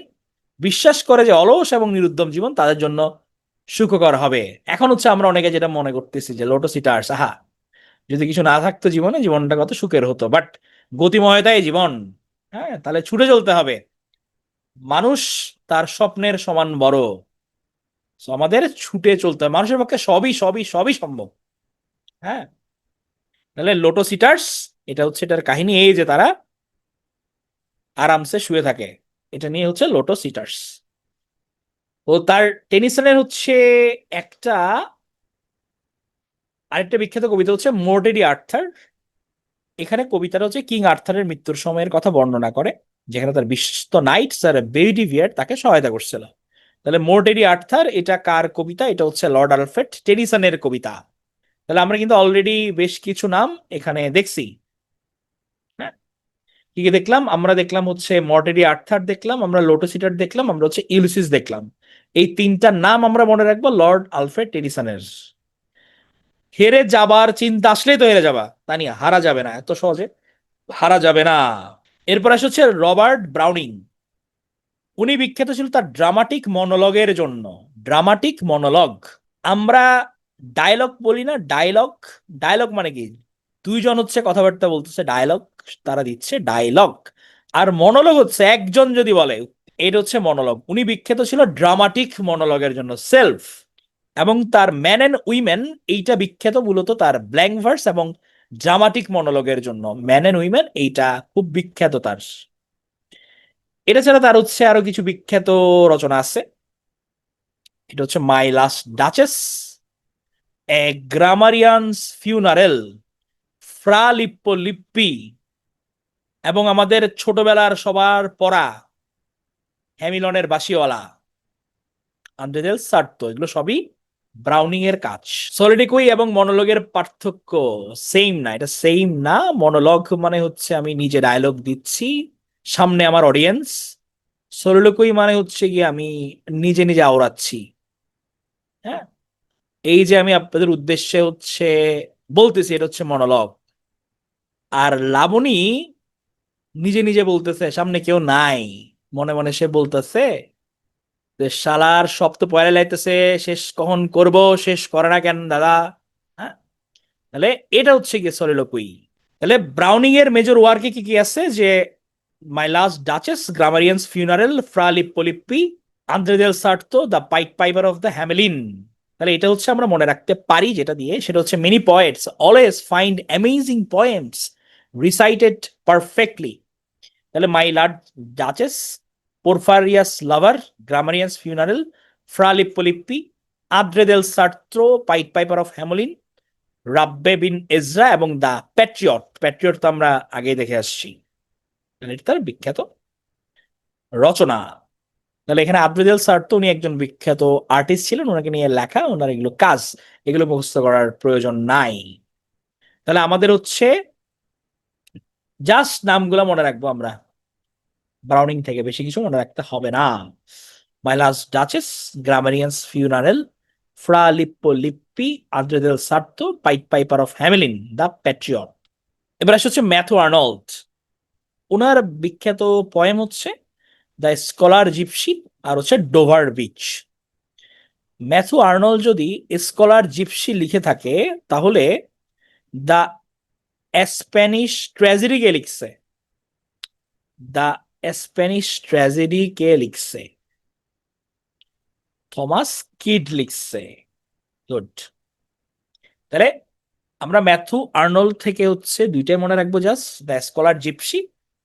বিশ্বাস করে যে অলস এবং নিরুদ্যম জীবন তাদের জন্য সুখকর হবে। এখন হচ্ছে আমরা অনেকে যেটা মনে করতেছি যে লোটস ইটার্স, আহা, যদি কিছু না থাকতো জীবনে, জীবনটা কত সুখের হতো, বাট গতিময়তাই জীবন। হ্যাঁ, তাহলে ছুটে চলতে হবে। মানুষ তার স্বপ্নের সমান বড়। So, আমাদের ছুটে চলতে হবে, মানুষের পক্ষে সবই সবই সবই সম্ভব। হ্যাঁ, তাহলে লোটস ইটার্স, এটা হচ্ছে এটার কাহিনী, এই যে তারা আরামসে শুয়ে থাকে। এটা নিয়ে হচ্ছে লোটস ইটার্স। ও তার টেনিসনের হচ্ছে একটা আরেকটা বিখ্যাত কবিতা হচ্ছে মোর্টেডি আর্থার। এখানে কবিতাটা হচ্ছে কিং আর্থারের মৃত্যুর সময়ের কথা বর্ণনা করে, যেখানে তার বিশ্বস্ত নাইট স্যার বেইডিভিয়ার তাকে সহায়তা করছিল। তাহলে মোর্টেডি আর্থার এটা কার কবিতা? এটা হচ্ছে লর্ড আলফ্রেড টেনিসনের কবিতা। তাহলে আমরা কিন্তু অলরেডি বেশ কিছু নাম এখানে দেখছি। হ্যাঁ, কি কি দেখলাম? আমরা দেখলাম হচ্ছে মর্টেডি আর্থার দেখলাম, আমরা লোটোসিটার দেখলাম, আমরা হচ্ছে ইউলিসিস দেখলাম। এই তিনটার নাম আমরা মনে রাখবো লর্ড আলফ্রেড টেনিসনের। হেরে যাবার চিন্তা আসলেই তো হেরে যাবা, তানিয়া হারা যাবে না এত সহজে, হারা যাবে না। এরপর আসে হচ্ছে রবার্ট ব্রাউনিং। উনি বিখ্যাত ছিল তার ড্রামাটিক মনোলগের জন্য। ড্রামাটিক মনোলগ, আমরা ডায়লগ বলি না, ডায়লগ। ডায়লগ মানে কি? দুইজন হচ্ছে কথাবার্তা বলতেছে, ডায়লগ তারা দিচ্ছে ডায়লগ। আর মনোলগ হচ্ছে একজন যদি বলে, এটা হচ্ছে মনোলগ। উনি বিখ্যাত ছিল ড্রামাটিক মনোলগের জন্য, সেলফ। এবং তার ম্যান এন্ড উইমেন, এইটা বিখ্যাত মূলত তার ব্ল্যাঙ্ক ভার্স এবং ড্রামাটিক মনোলগের জন্য। ম্যান এন্ড উইমেন এইটা খুব বিখ্যাত তার। এটা ছাড়া তার হচ্ছে আরো কিছু বিখ্যাত রচনা আছে। এটা হচ্ছে my last duchess, a grammarian's funeral, Fra Lippo Lippi, এবং আমাদের ছোটবেলার সবার পড়া হ্যামিলনের বাঁশিওয়ালা, আন্দ্রে সার্তো, এগুলো সবই ব্রাউনিং এর কাজ। সলিডিকুই এবং মনোলগের পার্থক্য সেম না, এটা সেম না। মনোলগ মানে হচ্ছে আমি নিজে ডায়লগ দিচ্ছি, সামনে আমার অডিয়েন্স। সলিলোকুই মানে হচ্ছে কি আমি নিজে নিজে আওড়াচ্ছি। হ্যাঁ, এই যে আমি আপনাদের উদ্দেশ্যে হচ্ছে বলতেছি, এটা হচ্ছে মনোলগ। আর লাবণী নিজে নিজে বলতেছে, সামনে কেউ নাই, মনে মনে সে বলতেছে যে শালার সব তো পয়লা লাইতেছে, শেষ কখন করব, শেষ করে না কেন দাদা। হ্যাঁ, তাহলে এটা হচ্ছে গিয়ে সলিলোকুই। তাহলে ব্রাউনিং এর মেজর ওয়ার্কে কি কি আছে? যে my last duchess, grammarian's funeral, Fra Lippo Lippi, Andrea del Sarto, the pied piper of the Hamelin. তাহলে এটা হচ্ছে আমরা মনে রাখতে পারি যেটা দিয়ে, সেটা হচ্ছে many poets always find amazing poems recited perfectly. তাহলে my last duchess, Porphyria's lover, grammarian's funeral, Fra Lippo Lippi, Andrea del Sarto, pied piper of Hamelin, Rabbi ben Ezra, এবং দা প্যাট্রিয়ট। প্যাট্রিয়ট তো আমরা আগে দেখে আসছি, এটা তার বিখ্যাত রচনা। তাহলে এখানে আব্দুল স্যার তো উনি একজন বিখ্যাত আর্টিস্ট ছিলেন, ওনাকে নিয়ে লেখা, ওনার এগুলো কাজ, এগুলো মুখস্থ করার প্রয়োজন নাই। তাহলে আমাদের হচ্ছে জাস্ট নামগুলো মনে রাখবো আমরা, ব্রাউনিং থেকে বেশি কিছু মনে রাখতে হবে না। My last duchess, grammarian's funeral, Fra Lippo Lippi, Andrea del Sarto, pied piper of Hamelin, the patriot. এবার আসছে হচ্ছে ম্যাথু আর্নল্ড। ওনার বিখ্যাত পয়েম হচ্ছে দ্য স্কলার জিপসি আর হচ্ছে ডোভার বিচ। ম্যাথু আর্নল্ড যদি স্কলার জিপসি লিখে থাকে, তাহলে দ্য স্প্যানিশ ট্র্যাজেডি কে লিখছে? দ্য স্প্যানিশ ট্র্যাজেডি কে লিখছে? থমাস কিড লিখছে। গুড। তাহলে আমরা ম্যাথু আর্নল্ড থেকে হচ্ছে দুইটাই মনে রাখবো, জাস্ট দ্য স্কলার জিপসি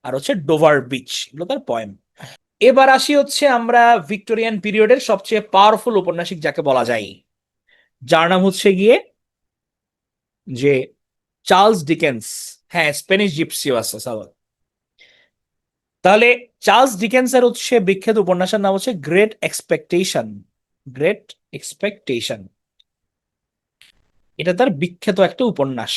আর হচ্ছে ডোভার বিচ, এগুলো তার পয়েম। এবার আসি হচ্ছে আমরা ভিক্টোরিয়ান পিরিয়ডের সবচেয়ে পাওয়ারফুল ঔপন্যাসিক যাকে বলা যায়, যার নাম হচ্ছে গিয়ে যে চার্লস ডিকেন্স। হ্যাঁ, স্প্যানিশ জিপসিও আছে সাবা। তাহলে চার্লস ডিকেন্সের হচ্ছে বিখ্যাত উপন্যাসের নাম হচ্ছে গ্রেট এক্সপেকটেশন। গ্রেট এক্সপেকটেশন, এটা তার বিখ্যাত একটা উপন্যাস।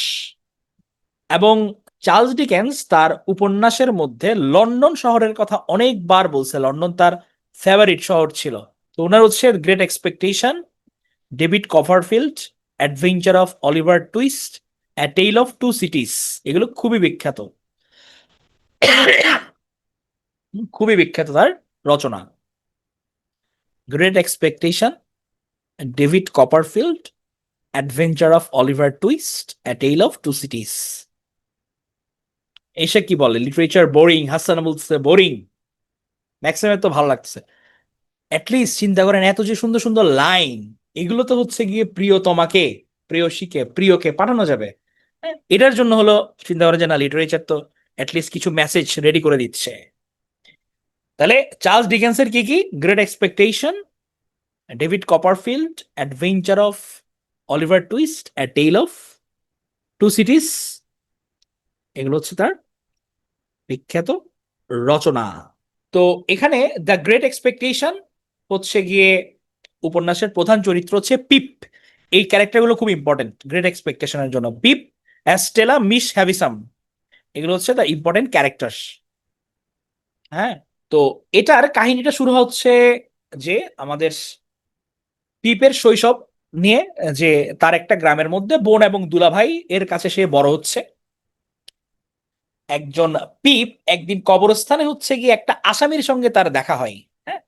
এবং চার্লস ডিকেন্স তার উপন্যাসের মধ্যে লন্ডন শহরের কথা অনেকবার বলছে, লন্ডন তার ফেভারিট শহর ছিল। তো ওনার হচ্ছে great expectation, David Copperfield, adventure of Oliver Twist, a tale of two cities, এগুলো খুবই বিখ্যাত। খুবই বিখ্যাত তার রচনা। Great expectation, David Copperfield, adventure of Oliver Twist, a tale of two cities. এসে কি বলে, লিটারেচার বোরিং, হাসান বলছে বোরিং, ম্যাক্সিমাম তো ভালো লাগছে। অ্যাটলিস্ট চিন্তা করেন, এত যে সুন্দর সুন্দর লাইন, এগুলো তো হচ্ছে গিয়ে প্রিয় তোমাকে, প্রিয়সীকে, প্রিয়কে পাঠানো যাবে। হ্যাঁ, এটার জন্য হলো চিন্তা করেন যে না, লিটারেচার তো অ্যাটলিস্ট কিছু মেসেজ রেডি করে দিচ্ছে। তাহলে চার্লস ডিকেন্সের কি কি? Great expectation, David Copperfield, adventure of Oliver Twist, a tale of two cities, এগুলো হচ্ছে তার বিখ্যাত রচনা। তো এখানে দ্য গ্রেট এক্সপেকটেশন হচ্ছে গিয়ে উপন্যাসের প্রধান চরিত্র হচ্ছে পিপ। এই ক্যারেক্টারগুলো খুব ইম্পর্টেন্ট গ্রেট এক্সপেকটেশনের জন্য। পিপ, অ্যাস্টেলা, মিস হ্যাভিসাম, এগুলো হচ্ছে দ্য ইম্পর্টেন্ট ক্যারেক্টার্স। হ্যাঁ, তো এটার কাহিনীটা শুরু হচ্ছে যে আমাদের পিপের শৈশব নিয়ে, যে তার একটা গ্রামের মধ্যে বোন এবং দুলাভাই এর কাছে সে বড় হচ্ছে। একজন পিপ একদিন কবরস্থানে হচ্ছে গিয়ে একটা আসামির সঙ্গে তার দেখা হয়। হ্যাঁ,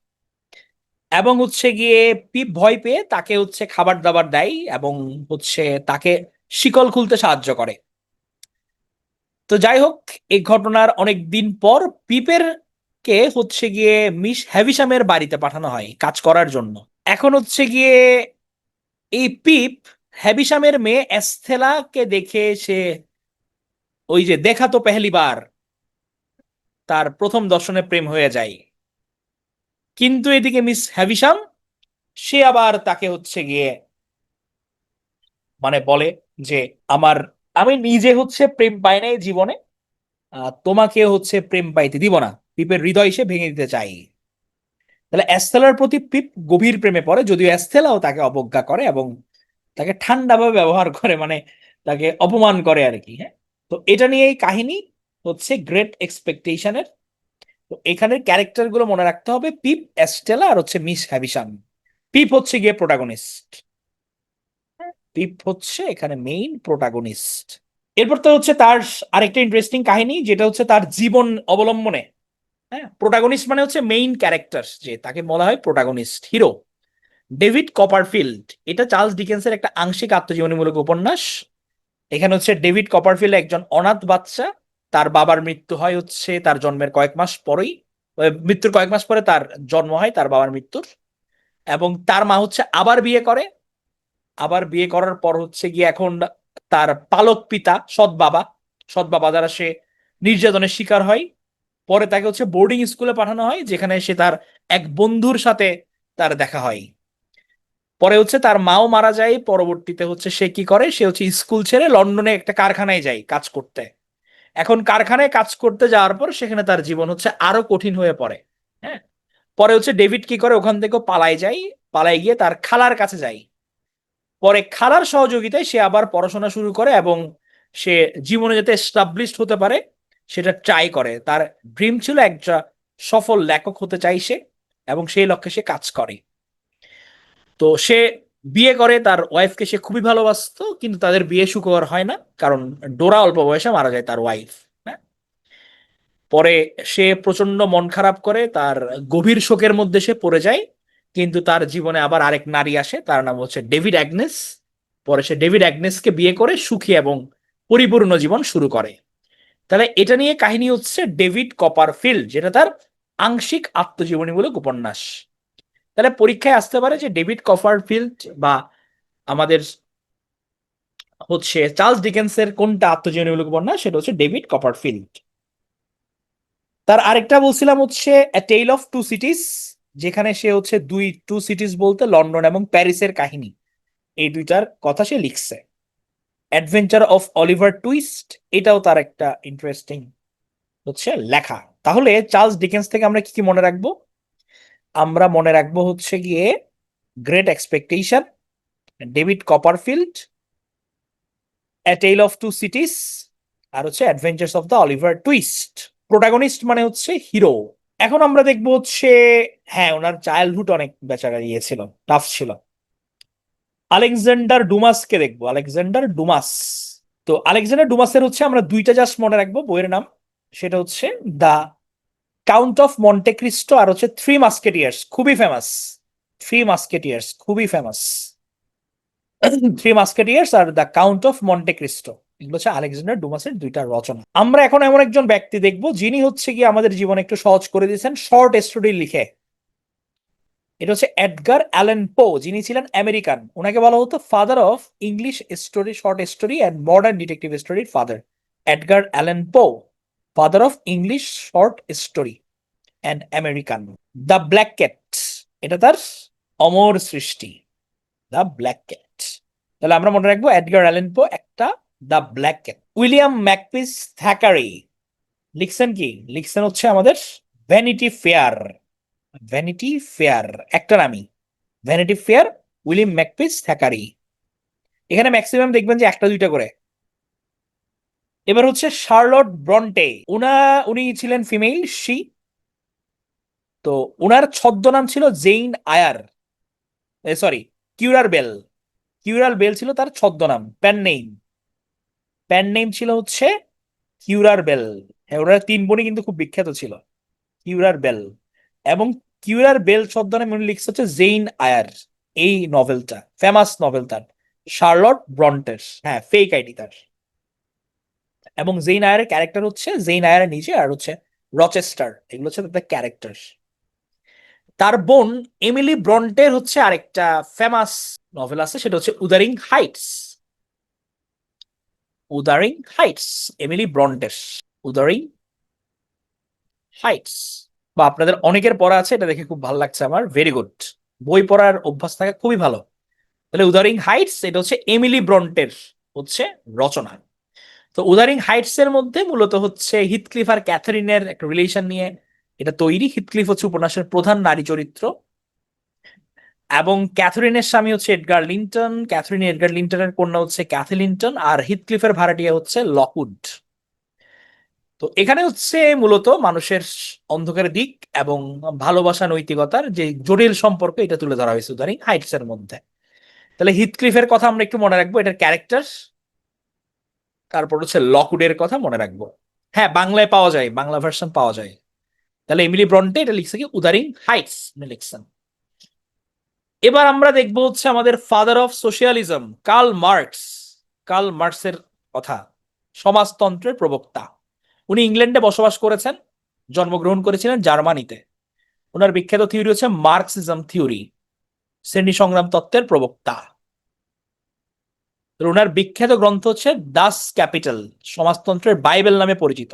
এবং হচ্ছে গিয়ে পিপ ভয় পেয়ে তাকে হচ্ছে খাবার দাবার দেয় এবং হচ্ছে তাকে শিকল খুলতে সাহায্য করে। তো যাই হোক, এই ঘটনার অনেক দিন পর পিপের কে হচ্ছে গিয়ে মিস হ্যাভিসামের বাড়িতে পাঠানো হয় কাজ করার জন্য। এখন হচ্ছে গিয়ে এই পিপ হ্যাভিসামের মেয়ে এস্থেলাকে দেখে সে, ওই যে দেখা তো পেহলি বার, তার প্রথম দর্শনে প্রেম হয়ে যায়। কিন্তু এদিকে মিস হ্যাভিসাম সে আবার তাকে হচ্ছে গিয়ে মানে বলে যে আমার, আমি নিজে হচ্ছে প্রেম পাই নাই জীবনে, তোমাকে হচ্ছে প্রেম পাইতে দিব না, পিপের হৃদয় সে ভেঙে দিতে চাই। তাহলে অ্যাস্থেলার প্রতি পিপ গভীর প্রেমে পড়ে, যদিও অ্যাস্থেলাও তাকে অবজ্ঞা করে এবং তাকে ঠান্ডাভাবে ব্যবহার করে, মানে তাকে অপমান করে আর কি। হ্যাঁ, তো এটা নিয়েই কাহিনী হচ্ছে গ্রেট এক্সপেকটেশনের। তো এখানের ক্যারেক্টার গুলো মনে রাখতে হবে, পিপ, অ্যাস্টেলা আর হচ্ছে মিস হ্যাভিসাম। পিপ হচ্ছে গিয়ে প্রোটাগনিস্ট, পিপ হচ্ছে এখানে মেইন প্রোটাগনিস্ট। এরপর তো হচ্ছে তার আরেকটা ইন্টারেস্টিং কাহিনী, যেটা হচ্ছে তার জীবন অবলম্বনে। হ্যাঁ, প্রোটাগনিস্ট মানে হচ্ছে মেইন ক্যারেক্টার, যে তাকে বলা হয় প্রোটাগনিস্ট, হিরো। ডেভিড কপারফিল্ড, এটা চার্লস ডিকেন্সের একটা আংশিক আত্মজীবনীমূলক উপন্যাস। এখানে হচ্ছে ডেভিড কপারফিল্ড একজন অনাথ বাচ্চা। তার বাবার মৃত্যু হয় হচ্ছে তার জন্মের কয়েক মাস পরেই, মৃত্যুর কয়েক মাস পরে তার জন্ম হয়, তার বাবার মৃত্যুর। এবং তার মা হচ্ছে আবার বিয়ে করে। আবার বিয়ে করার পর হচ্ছে গিয়ে এখন তার পালক পিতা, সৎ বাবা দ্বারা সে নির্যাতনের শিকার হয়। পরে তাকে হচ্ছে বোর্ডিং স্কুলে পাঠানো হয়, যেখানে সে তার এক বন্ধুর সাথে তার দেখা হয়। পরে হচ্ছে তার মাও মারা যায়। পরবর্তীতে হচ্ছে সে কি করে, সে হচ্ছে স্কুল ছেড়ে লন্ডনে একটা কারখানায় যায় কাজ করতে। এখন কারখানায় কাজ করতে যাওয়ার পর সেখানে তার জীবন হচ্ছে আরো কঠিন হয়ে পড়ে। হ্যাঁ, পরে হচ্ছে ডেভিড কি করে, ওখান থেকে পালায় যায়। পালাই গিয়ে তার খালার কাছে যায়। পরে খালার সহযোগিতায় সে আবার পড়াশোনা শুরু করে এবং সে জীবনে যাতে এস্টাবলিশড হতে পারে সেটা ট্রাই করে। তার ড্রিম ছিল একটা সফল লেখক হতে চাই সে, এবং সেই লক্ষ্যে সে কাজ করে। তো সে বিয়ে করে, তার ওয়াইফকে সে খুবই ভালোবাসতো, কিন্তু তাদের বিয়ে সুখকর হয় না, কারণ ডোরা অল্প বয়সে মারা যায়, তার ওয়াইফ। হ্যাঁ, পরে সে প্রচন্ড মন খারাপ করে, তার গভীর শোকের মধ্যে সে পড়ে যায়। কিন্তু তার জীবনে আবার আরেক নারী আসে, তার নাম হচ্ছে ডেভিড অ্যাগনেস। পরে সে ডেভিড অ্যাগনেসকে বিয়ে করে সুখী এবং পরিপূর্ণ জীবন শুরু করে। তাহলে এটা নিয়ে কাহিনী হচ্ছে ডেভিড কপারফিল্ড, যেটা তার আংশিক আত্মজীবনীমূলক উপন্যাস। তাহলে পরীক্ষায় আসতে পারে যে ডেভিড কপারফিল্ড বা আমাদের হচ্ছে চার্লস ডিকেন্সের কোনটা আত্মজীবনীমূলক উপন্যাস, সেটা হচ্ছে ডেভিড কপারফিল্ড। তার আরেকটা বলছিলাম হচ্ছে এ টেল অফ টু সিটিস, যেখানে সে হচ্ছে টু সিটিস বলতে লন্ডন এবং প্যারিসের কাহিনী, এই দুইটার কথা সে লিখছে। অ্যাডভেঞ্চার অফ অলিভার টুইস্ট, এটাও তার একটা ইন্টারেস্টিং হচ্ছে লেখা। তাহলে চার্লস ডিকেন্স থেকে আমরা কি কি মনে রাখবো? আমরা মনে রাখবো হচ্ছে গিয়ে great expectation, David Copperfield, a tale of two cities, আর হচ্ছে adventures of the Oliver Twist. Protagonist মানে হচ্ছে হিরো। এখন আমরা দেখবো হচ্ছে, হ্যাঁ, ওনার চাইল্ডহুড অনেক বেচারা ইয়ে ছিল, টাফ ছিল। আলেকজান্ডার ডুমাসকে দেখবো, আলেকজান্ডার ডুমাস। তো আলেকজান্ডার ডুমাসের হচ্ছে আমরা দুইটা জাস্ট মনে রাখবো বইয়ের নাম, সেটা হচ্ছে দা কাউন্ট অফ মন্টে ক্রিস্টো আর হচ্ছে থ্রি মাস্কেটিয়ার্স, খুবই ফেমাস। থ্রি মাস্কেটিয়ার্স খুবই famous. Three musketeers are the count of Monte Christo, এগুলো হচ্ছে আলেকজান্ডার ডুমাসের দুইটা রচনা। আমরা এখন এমন একজন ব্যক্তি দেখব যিনি হচ্ছে কি আমাদের জীবন একটু সহজ করে দিয়েছেন শর্ট স্টোরি লিখে। এটা হচ্ছে এডগার অ্যালেন পো, যিনি ছিলেন আমেরিকান। ওনাকে বলা হতো father of English story, short story and modern detective স্টোরির father. Edgar Allan Poe, father of English short story and American. The black cat, এটা তার অমর সৃষ্টি, দ্য ব্ল্যাক ক্যাট। তাহলে আমরা মনে রাখবো এডগার অ্যালেন পো একটা, the black cat. William Makepeace Thackeray লিখছেন কি? লিখছেন হচ্ছে আমাদের ভ্যানিটি ফেয়ার। ভ্যানিটি ফেয়ার একটা নামই, vanity fair, William Makepeace Thackeray. এখানে ম্যাক্সিমাম দেখবেন যে একটা দুইটা করে। এবার হচ্ছে শার্লট ব্রন্টে, উনি ছিলেন ফিমেল, শি। তো উনার ছদ্মনাম ছিল জেইন আয়ার, সরি, কিউরার বেল। কিউরাল বেল ছিল তার ছদ্মনাম, প্যান নেম। প্যান নেম ছিল হচ্ছে কিউরার বেল। হ্যাঁ, ওরা তিন বোনই কিন্তু খুব বিখ্যাত ছিল, কিউরার বেল এবং কিউরার বেল ছদ্মনামে উনি লিখছে হচ্ছে জেইন আয়ার। এই নভেলটা ফেমাস নভেল তার, শার্লট ব্রন্টের। হ্যাঁ, ফেক আইডি তার। এবং জেইন আয়ারের ক্যারেক্টার হচ্ছে জেইন আয়ারের নিজে, আর হচ্ছে রচেস্টার, এগুলো হচ্ছে তাদের ক্যারেক্টার। তার বোন এমিলি ব্রন্টের হচ্ছে আরেকটা ফেমাস নভেল আছে, সেটা হচ্ছে Wuthering Heights. Wuthering Heights, Emily ব্রন্টের উদারিং হাইটস। বা আপনাদের অনেকের পড়া আছে, এটা দেখে খুব ভালো লাগছে আমার, ভেরি গুড। বই পড়ার অভ্যাস থাকা খুবই ভালো। তাহলে উদারিং হাইটস এটা হচ্ছে এমিলি ব্রন্টের হচ্ছে রচনা। তো উদারিং হাইটস এর মধ্যে মূলত হচ্ছে হিথক্লিফ আর ক্যাথরিনের একটা রিলেশন নিয়ে এটা তৈরি। হিথক্লিফ হচ্ছে উপন্যাসের প্রধান নারী চরিত্র এবং ক্যাথরিনের স্বামী হচ্ছে এডগার লিন্টন, ক্যাথরিন এডগার লিন্টনের কন্যা হচ্ছে ক্যাথি লিন্টন, আর হিথক্লিফের ভাড়াটিয়া হচ্ছে লকউড। তো এখানে হচ্ছে মূলত মানুষের অন্ধকারের দিক এবং ভালোবাসা নৈতিকতার যে জটিল সম্পর্ক এটা তুলে ধরা হয়েছে উদারিং হাইটস এর মধ্যে। তাহলে হিথক্লিফের কথা আমরা একটু মনে রাখবো, এটার ক্যারেক্টার। তারপর হচ্ছে লকউডের কথা মনে রাখবো। হ্যাঁ, বাংলায় পাওয়া যায়, বাংলা ভার্সন পাওয়া যায়। তাহলে এমিলি ব্রন্টে এটা লিখছে কি উদারিং হাইটস লিখছেন। এবার আমরা দেখবো হচ্ছে আমাদের father of socialism Karl Marx. Karl মার্কসের কথা, সমাজতন্ত্রের প্রবক্তা। উনি ইংল্যান্ডে বসবাস করেছেন, জন্মগ্রহণ করেছিলেন জার্মানিতে। ওনার বিখ্যাত থিওরি হচ্ছে মার্কসিজম থিওরি, শ্রেণী সংগ্রাম তত্ত্বের প্রবক্তা। ওনার বিখ্যাত গ্রন্থ হচ্ছে দাস ক্যাপিটাল, সমাজতন্ত্রের বাইবেল নামে পরিচিত।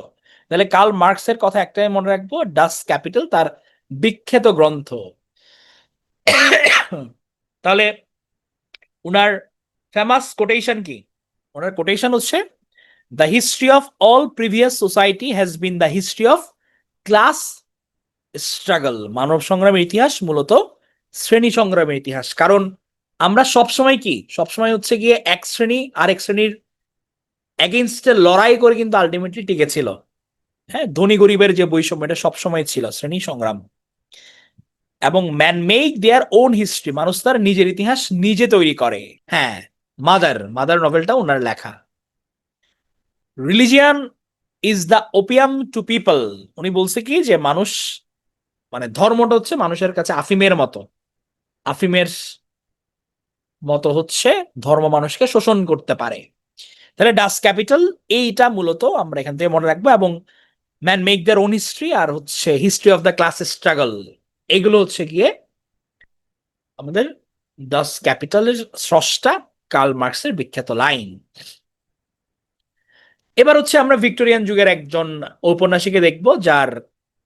তাহলে কার্ল মার্কসের কথা একটাই মনে রাখবো, ডাস ক্যাপিটাল তার বিখ্যাত গ্রন্থ। তাহলে উনার ফেমাস কোটেশন কি? ওনার কোটেশন হচ্ছে the history of all previous society has been the history of class struggle. মানব সংগ্রামের ইতিহাস মূলত শ্রেণী সংগ্রামের ইতিহাস। কারণ আমরা সবসময় কি, সবসময় হচ্ছে গিয়ে এক শ্রেণী আরেক শ্রেণীর এগেনস্টে লড়াই করে কিন্তু আলটিমেটলি টিকেছিল। হ্যাঁ, ধনী গরিবের যে বৈষম্য এটা সবসময় ছিল, শ্রেণী সংগ্রাম। এবং man make their own history, মানুষ তার নিজের ইতিহাস নিজে তৈরি করে। হ্যাঁ, মাদার মাদার নভেলটা ওনার লেখা। Religion is the opium to people, উনি বলছে কি যে মানুষ মানে ধর্মটা হচ্ছে মানুষের কাছে আফিমের মতো। আফিমের মতো হচ্ছে ধর্ম মানুষকে শোষণ করতে পারে। তাহলে ডাস ক্যাপিটাল এইটা মূলত আমরা এখান থেকে মনে রাখবো। এবং man make their own history আর হচ্ছে history of the class struggle, এগুলো হচ্ছে গিয়ে আমাদের ডাস ক্যাপিটালের স্রষ্টা কার্ল মার্কসের বিখ্যাত লাইন। এবার হচ্ছে আমরা ভিক্টোরিয়ান যুগের একজন ঔপন্যাসিকে দেখব যার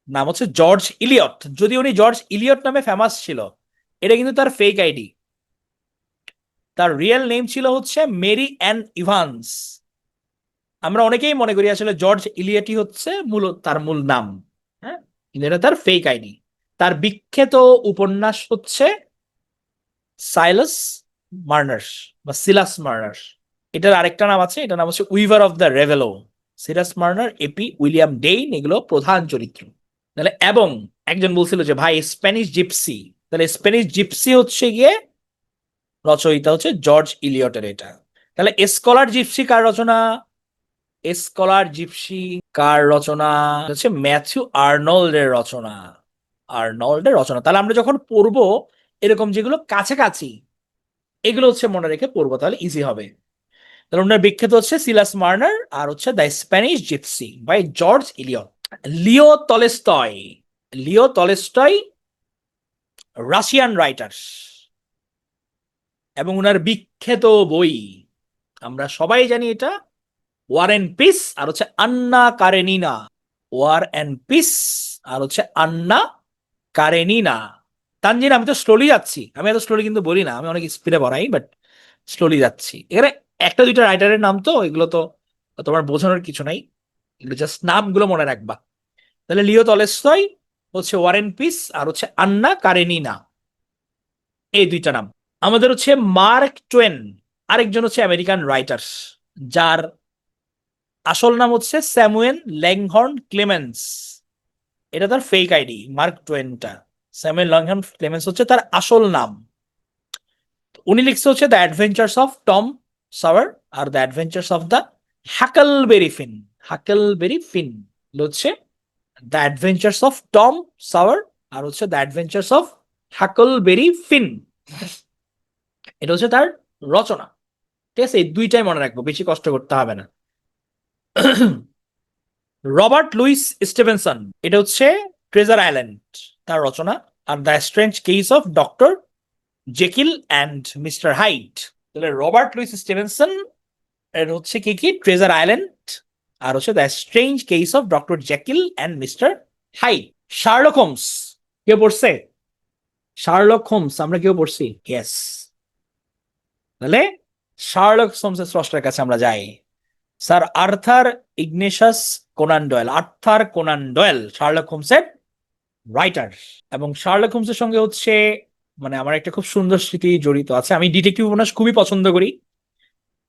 নাম হচ্ছে জর্জ ইলিয়ট। যদি উনি জর্জ ইলিয়ট নামে ফেমাস ছিল, এটা কিন্তু তার ফেক আইডি। তার রিয়েল নেম ছিল হচ্ছে মেরি অ্যান ইভান্স। আমরা অনেকেই মনে করি আসলে জর্জ ইলিয়টই হচ্ছে মূল তার মূল নাম। হ্যাঁ, কিন্তু এটা তার ফেক আইডি। তার বিখ্যাত উপন্যাস হচ্ছে সাইলাস মার্নার্স বা সিলাস মার্নার্স। এটার আরেকটা নাম আছে, এটার নাম হচ্ছে weaver of the Raveloe. Silas Marner, এপি উইলিয়াম ডেইন, এগুলো প্রধান চরিত্র। তাহলে এবং একজন বলছিল যে ভাই স্প্যানিশ জিপসি, তাহলে স্প্যানিশ জিপসি হচ্ছে গিয়ে রচয়িতা হচ্ছে জর্জ ইলিয়টের এটা। তাহলে স্কলার জিপসি কার রচনা? স্কলার জিপসি কার রচনা? হচ্ছে ম্যাথিউ আর্নল্ডের রচনা। আর্নল্ডের রচনা। তাহলে আমরা যখন পড়বো এরকম যেগুলো কাছাকাছি, এগুলো হচ্ছে মনে রেখে পড়বো, তাহলে ইজি হবে। তাহলে ওনার বিখ্যাত হচ্ছে সিলাস মার্নার আর হচ্ছে the Spanish gypsy by George Eliot. Leo Tolstoy, Leo Tolstoy Russian writer, এবং ওনার বিখ্যাত বই আমরা সবাই জানি এটা ওয়ার এন্ড পিস আর হচ্ছে আন্না কারেনিনা। ওয়ার এন্ড পিস আর হচ্ছে আন্না কারেনিনা। তানজিন, আমি তো স্লোলি যাচ্ছি, আমি এত স্লোলি কিন্তু বলি না, আমি অনেক স্পিডে পড়াই, বাট স্লোলি যাচ্ছি। এখানে একটা দুইটা রাইটারের নাম তো, এগুলো তো তোমার বোঝানোর কিছু নাই, এগুলো জাস্ট নামগুলো মনে রাখবা। তাহলে লিও টলস্টয় হচ্ছে ওয়ার এন্ড পিস আর হচ্ছে আন্না কারেনিনা, এই দুইটা নাম। আমাদের হচ্ছে মার্ক টোয়েন, আরেকজন হচ্ছে আমেরিকান রাইটার, যার আসল নাম হচ্ছে স্যামুয়েল ল্যাংহর্ন ক্লেমেন্স। এটা তার ফেক আইডি, মার্ক টোয়েনটা। স্যামুয়েল ল্যাংহর্ন ক্লেমেন্স হচ্ছে তার আসল নাম। উনি লিখছে হচ্ছে the adventures of Tom Sawyer আর the adventures of the Huckleberry Finn. Huckleberry Finn হচ্ছে the adventures of Tom Sawyer আর হচ্ছে the adventures of Huckleberry Finn, এটা হচ্ছে তার রচনা। ঠিক আছে, এই দুইটাই মনে রাখবো, বেশি কষ্ট করতে হবে না। রবার্ট লুইস স্টিভেনসন, এটা হচ্ছে ট্রেজার আইল্যান্ড, তার রচনা। আর the strange case of doctor Jekyll and Mister Hyde. তাহলে রবার্ট লুইস স্টিভেনসন এর হচ্ছে কি কি, ট্রেজার আইল্যান্ড আর হচ্ছে the strange case of doctor Jekyll and Mister Hyde. Sherlock Holmes, কেউ পড়ছে? শার্লক হোমস আমরা কেউ পড়ছি? ইয়েস। তাহলে শার্লক হোমসের স্রষ্টার কাছে আমরা যাই, Sir Arthur Ignatius Conan Doyle. Arthur Conan Doyle Sherlock হোমসের রাইটার। এবং শার্লক হোমসের সঙ্গে হচ্ছে মানে আমার একটা খুব সুন্দর স্মৃতি জড়িত আছে। আমি ডিটেকটিভ উপন্যাস খুবই পছন্দ করি,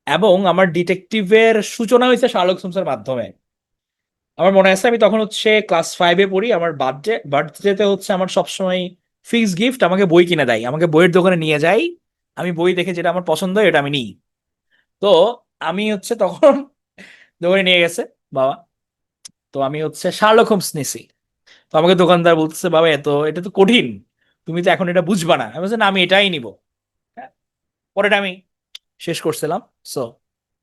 এবং আমার ডিটেকটিভের সূচনা হয়েছে শার্লক হোমসের মাধ্যমে। আমার মনে আছে আমি তখন হচ্ছে ক্লাস 5-এ পড়ি, আমার বার্থডেতে হচ্ছে আমার সবসময় ফিক্স গিফট আমাকে বই কিনে দেয়, আমাকে বইয়ের দোকানে নিয়ে যাই, আমি বই দেখে যেটা আমার পছন্দ হয় এটা আমি নিই। তো আমি হচ্ছে তখন দোকানে নিয়ে গেছে বাবা, তো আমি হচ্ছে শার্লক হোমস নিছি। তো আমাকে দোকানদার বলতেছে, বাবা এটা তো কঠিন, তুমি তো এখন এটা বুঝবা না। আমি বলছি, না আমি এটাই নিব। হ্যাঁ, পরেটা আমি শেষ করছিলাম। সো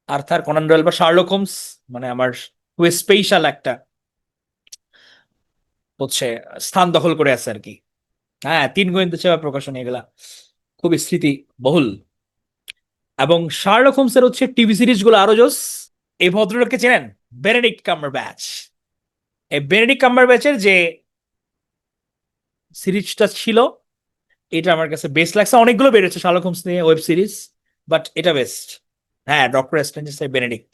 আর্থার কোনান ডয়েল বা শার্লক হোমস মানে আমার খুব স্পেশাল একটা হচ্ছে স্থান দখল করে আছে আর কি। হ্যাঁ, তিন গোয়েন্দা সেবা প্রকাশনী, এগুলা খুবই স্মৃতি বহুল। এবং শার্লক হোমসের হচ্ছে টিভি সিরিজ গুলো আরো জোস। এই ভদ্রলোককে চেনেন? Benedict Cumberbatch. এই বেনেডিক্ট কাম্বারব্যাচের যে সিরিজটা ছিল, এটা আমার কাছে বেস্ট লাগছে। অনেকগুলো বেরোচ্ছে শার্লক হোমস নিয়ে ওয়েব সিরিজ, বাট এটা বেস্ট। হ্যাঁ, ডক্টর স্ট্রেঞ্জ বেনেডিক্ট,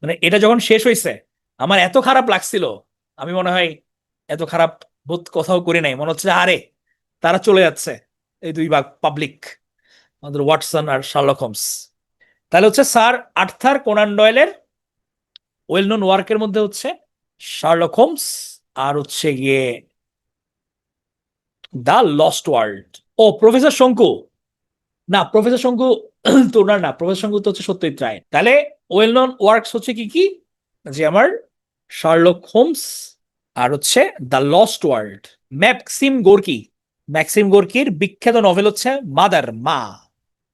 মানে এটা যখন শেষ হয়েছে আমার এত খারাপ লাগছিল, আমি মনে হয় এত খারাপ বোধ কোথাও করি নাই। মনে হচ্ছে আরে তারা চলে যাচ্ছে, এই দুই ভাগ পাবলিক, আমাদের ওয়াটসন আর শার্লক হোমস। তাহলে হচ্ছে স্যার আর্থার কোনান ডয়েলের ওয়েল নোন ওয়ার্কের মধ্যে হচ্ছে শার্লক হোমস আর হচ্ছে গিয়ে দ্য লস্ট ওয়ার্ল্ড। ও প্রফেসর শঙ্কু, না প্রফেসর শঙ্কু তো ওনার না, প্রফেসর শঙ্কু তো হচ্ছে সত্যজিৎ রায়। তাহলে ওয়েল নোন ওয়ার্কস হচ্ছে কি কি, যে আমার শার্লক হোমস আর হচ্ছে the lost world. Maxim Gorky, Maxim গোর্কির বিখ্যাত নভেল হচ্ছে মাদার, মা।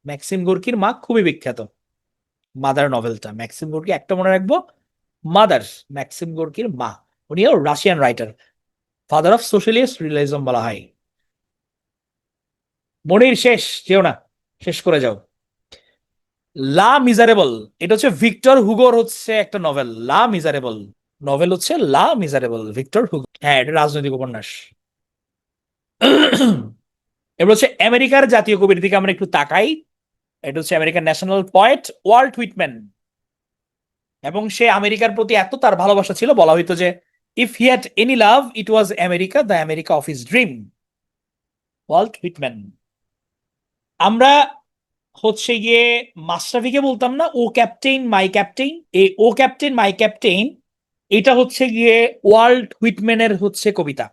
ম্যাক্সিম গোর্কির মা খুবই বিখ্যাত, মাদার নভেলটা। ম্যাক্সিম গোর্কি একটা মনে রাখবো, মাদার, ম্যাক্সিম গোর্কির মা। উনিও Russian writer, father of socialist realism বলা হয়। মনির শেষ যেও না, শেষ করে যাও। লা মিজারেবল, এটা হচ্ছে ভিক্টর হুগোর হচ্ছে একটা নভেল। লা মিজারেবল নভেল হচ্ছে লা মিজারেবল, ভিক্টর হুগো। হ্যাঁ, এটা রাজনৈতিক উপন্যাস। এবার হচ্ছে আমেরিকার জাতীয় কবির দিকে আমরা একটু তাকাই। এটা হচ্ছে American national poet Walt Whitman. এবং সে আমেরিকার প্রতি এত তার ভালোবাসা ছিল, বলা হইতো যে if he had any love it was America, the America of his dream. Walt Whitman. আমরা হচ্ছে গিয়ে মাশরাফিকে বলতাম না ও ক্যাপ্টেন মাই ক্যাপ্টেন, এই ও ক্যাপ্টেন মাই ক্যাপ্টেন এটা হচ্ছে গিয়ে ওয়াল্ট হুইটম্যানের হচ্ছে কবিতা।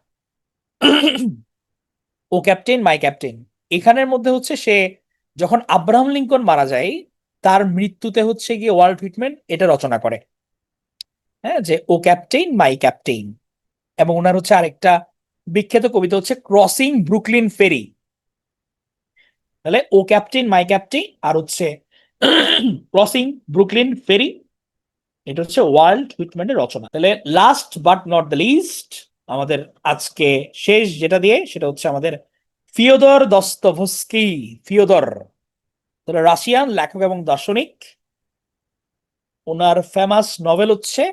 ও ক্যাপ্টেন মাই ক্যাপ্টেন, এখানের মধ্যে হচ্ছে সে যখন আব্রাহাম লিঙ্কন মারা যায় তার মৃত্যুতে হচ্ছে গিয়ে ওয়াল্ট হুইটম্যান এটা রচনা করে। হ্যাঁ, যে ও ক্যাপ্টেন মাই ক্যাপ্টেন। এবং ওনার হচ্ছে আরেকটা বিখ্যাত কবিতা হচ্ছে ক্রসিং ব্রুকলিন ফেরি। তাহলে ও ক্যাপ্টেন, মাই ক্যাপ্টেন, আর হচ্ছে ক্রসিং ব্রুকলিন ফেরি, এটা হচ্ছে ওয়াল্ট হুইটম্যানের রচনা। তাহলে last but not the least, আমাদের আজকে শেষ যেটা দিয়ে সেটা হচ্ছে আমাদের ফিওদর দস্তভস্কি। ফিওদর, তাহলে রাশিয়ান লেখক এবং দার্শনিক। ওনার ফেমাস নভেল হচ্ছে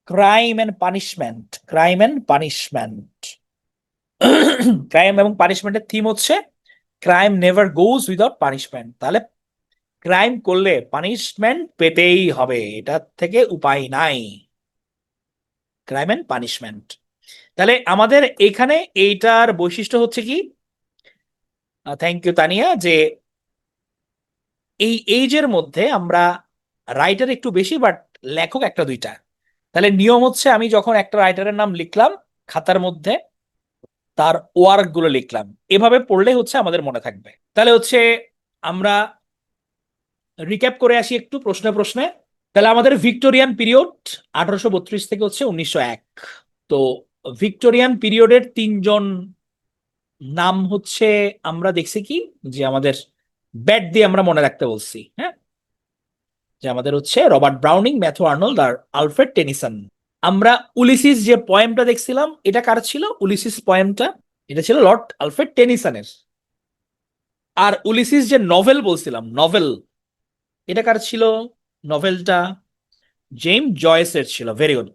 crime and punishment. Crime and punishment, crime এবং পানিশমেন্টের থিম হচ্ছে crime never goes without punishment. তাহলে ক্রাইম করলে পানিশমেন্ট পেতেই হবে, এটা থেকে উপায় নাই। Crime and punishment. তাহলে আমাদের এখানে এইটার বৈশিষ্ট্য হচ্ছে কি, থ্যাংক ইউ তানিয়া, যে এই এইজের মধ্যে আমরা রাইটার একটু বেশি বাট লেখক একটা দুইটা। তাহলে নিয়ম হচ্ছে আমি যখন একটা রাইটারের নাম লিখলাম খাতার মধ্যে, তার ওয়ার্ক গুলো লিখলাম, এভাবে পড়লে হচ্ছে আমাদের মনে থাকবে। তাহলে হচ্ছে আমরা রিক্যাপ করে আসি একটু প্রশ্নে প্রশ্নে। তাহলে আমাদের ভিক্টোরিয়ান পিরিয়ড 1832 থেকে হচ্ছে 1901। তো ভিক্টোরিয়ান পিরিয়ডের তিনজন নাম হচ্ছে আমরা দেখছি কি, যে আমাদের ব্যাট দিয়ে আমরা মনে রাখতে বলছি, হ্যাঁ, যে আমাদের হচ্ছে রবার্ট ব্রাউনিং, ম্যাথু আর্নল্ড আর আলফ্রেড টেনিসন। আমরা উলিসিস যে পয়েমটা দেখছিলাম এটা কার ছিল? উলিসিস পয়েমটা এটা ছিল লর্ড আলফ্রেড টেনিসনের। আর উলিসিস যে নভেল বলছিলাম, নভেল, এটা কার ছিল? নভেলটা জেমস জয়েসের ছিল। Very good.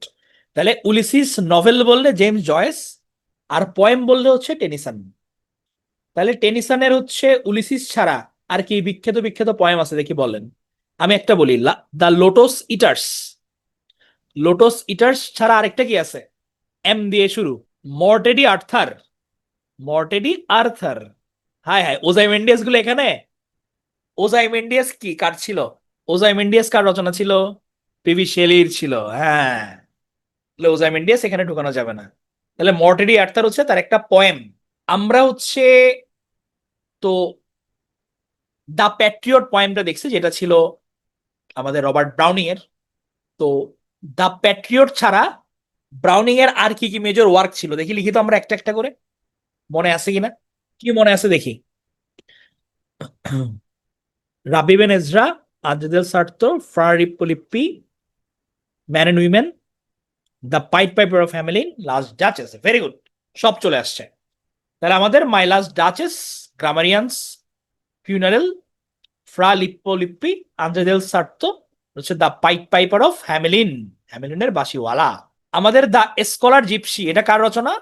তাহলে উলিসিস নভেল বললে জেমস জয়েস, আর পয়েম বললে হচ্ছে টেনিসন। তাহলে টেনিসনের হচ্ছে উলিসিস ছাড়া আর কি বিখ্যাত বিখ্যাত পয়েম আছে দেখি বলেন। আমি একটা বলি, the lotus Eaters. Lotus Eaters ছাড়া আরেকটা কি আছে এম দিয়ে শুরু? মর্টেডি আর্থার। মর্টেডি আর্থার, হায় হায়, ওজাইমেন্ডিয়াস গুলো এখানে। ওজাইমেন্ডিয়াস কি কার ছিল? ওজাইমেন্ডিয়াস কার রচনা ছিল? পিভি শেলির ছিল, হ্যাঁ। তাহলে ওজাইমেন্ডিয়াস এখানে ঢুকানো যাবে না। তাহলে মর্টেডি আর্থার হচ্ছে তার একটা পয়েম। আমরা হচ্ছে তো দ্য প্যাট্রিয়ট পয়েমটা দেখছি, যেটা ছিল আমাদের রবার্ট ব্রাউনিং এর। তো দ্য প্যাট্রিয়ট ছাড়া ব্রাউনিং এর আর কি কি মেজর ওয়ার্ক ছিল দেখি, লিখিত আমরা একটা একটা করে, মনে আছে কিনা? কি মনে আছে দেখি? রাবিবেন এজরা, আজদেল Sarto, Fra Lippo Lippi, man and women, the pied piper of Hamelin, last duchess. Very good, সব চলে আসছে। তাহলে আমাদের my last duchess, grammarian's, funeral, Fra Lippo Lippi, Andrea del Sarto, হচ্ছে the pied piper of Hamelin, হ্যামেলিনের বাসিওয়ালা। আমাদের দ্য স্কলার জিপসি, এটা কার রচনা?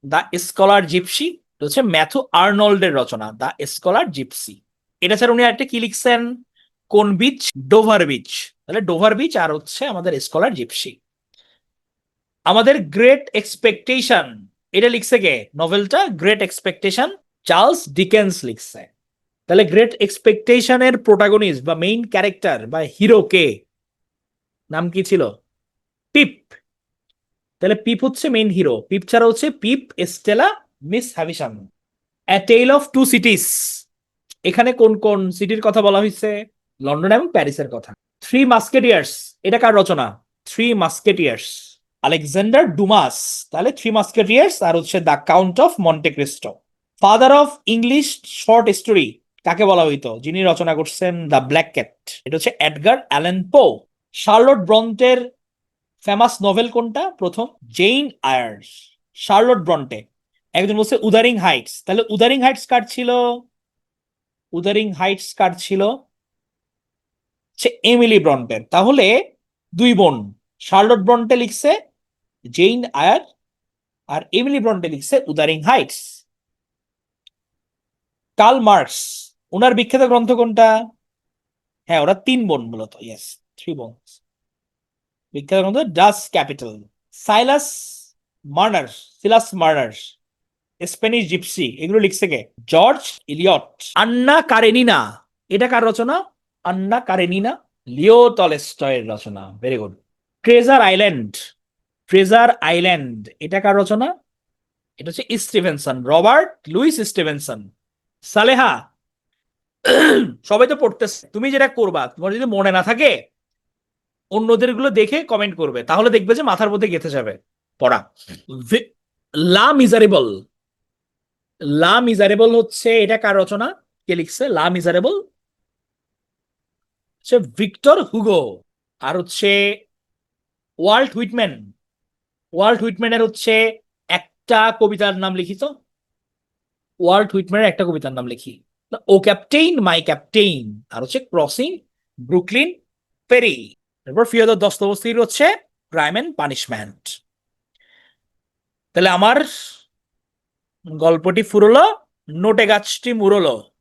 দ্য স্কলার জিপসি হচ্ছে ম্যাথু আর্নল্ডের রচনা, দ্য স্কলার জিপসি। এটা ছাড়া উনি আরেকটা কি লিখছেন? কোন বিচ? Dover beach. তাহলে ডোভার বিচ আর হচ্ছে আমাদের স্কলার জিপসি। আমাদের গ্রেট এক্সপেকটেশন, এটা লিখছে কে? নভেলটা গ্রেট এক্সপেকটেশন চার্লস ডিকেন্স লিখছে। তাহলে গ্রেট এক্সপেকটেশনের প্রোটাগনিস্ট বা মেইন ক্যারেক্টার বা হিরো কে? নাম কি ছিল? পিপ। তাহলে পিপ হচ্ছে মেইন হিরো। পিপ ছাড়া হচ্ছে Pip, Stella, Miss Havisham. A tale of two cities, এখানে কোন কোন সিটির কথা বলা হয়েছে? লন্ডন এবং প্যারিসের কথা। থ্রি মাস্কেটিয়ার্স, এটা কার রচনা? Three musketeers Alexander Dumas. তাহলে থ্রি মাস্কেটিয়ার্স আর হচ্ছে the count of Monte Cristo. Father of English short story কাকে বলা হইতো, যিনি রচনা করছেন দ্য ব্ল্যাক ক্যাট? এটা হচ্ছে এডগার অ্যালেন পো। শার্লট ব্রন্টের ফেমাস নোভেল কোনটা প্রথম? জেইন আয়ার। শার্লট ব্রন্টে। একজন বলছে উদারিং হাইটস, তাহলে উদারিং হাইটস কার ছিল? উদারিং হাইটস কার ছিল? সে এমিলি ব্রন্টের। তাহলে দুই বোন, শার্লট ব্রন্টে লিখছে জেইন আয়ার, আর এমিলি ব্রন্টে লিখছে উদারিং হাইটস। কার্ল মার্কস, ওনার বিখ্যাত গ্রন্থ কোনটা? হ্যাঁ, ওরা তিন বোন মূলত, ইয়েস, থ্রি বোন। বিখ্যাত গ্রন্থ Das Kapital. Silas Marner, Silas Marner, Spanish gypsy, এগুলো লিখছে কে? George Eliot. আন্না কারেনিনা, এটা কার রচনা? আন্না কারেনিনা লিও টলস্টয়ের রচনা। Very good. Treasure island, treasure island, এটা কার রচনা? এটা হচ্ছে Stevenson, Robert Louis Stevenson. Saleha, সবাই তো পড়তেছে, তুমি যেটা করবা, তোমার যদি মনে না থাকে অন্যদের গুলো দেখে কমেন্ট করবে, তাহলে দেখবে যে মাথার মধ্যে গেঁথে যাবে পড়া। লা মিজারেবল, লা মিজারেবল হচ্ছে এটা কার রচনা? কে লিখছে লা মিজারেবল? হচ্ছে ভিক্টর হুগো। আর হচ্ছে ওয়াল্ট হুইটম্যান। ওয়াল্ট হুইটম্যানের হচ্ছে একটা কবিতার নাম লিখিত। ওয়াল্ট হুইটম্যানের একটা কবিতার নাম লিখি। ও ক্যাপ্টেইন মাই ক্যাপ্টেইন, আর হচ্ছে ক্রসিং ব্রুকলিন ফেরি। এরপর ফিওদর দস্তোয়েভস্কির হচ্ছে ক্রাইম এন্ড পানিশমেন্ট। তাহলে আমার গল্পটি ফুরলো, নোটে গাছটি মুড়লো।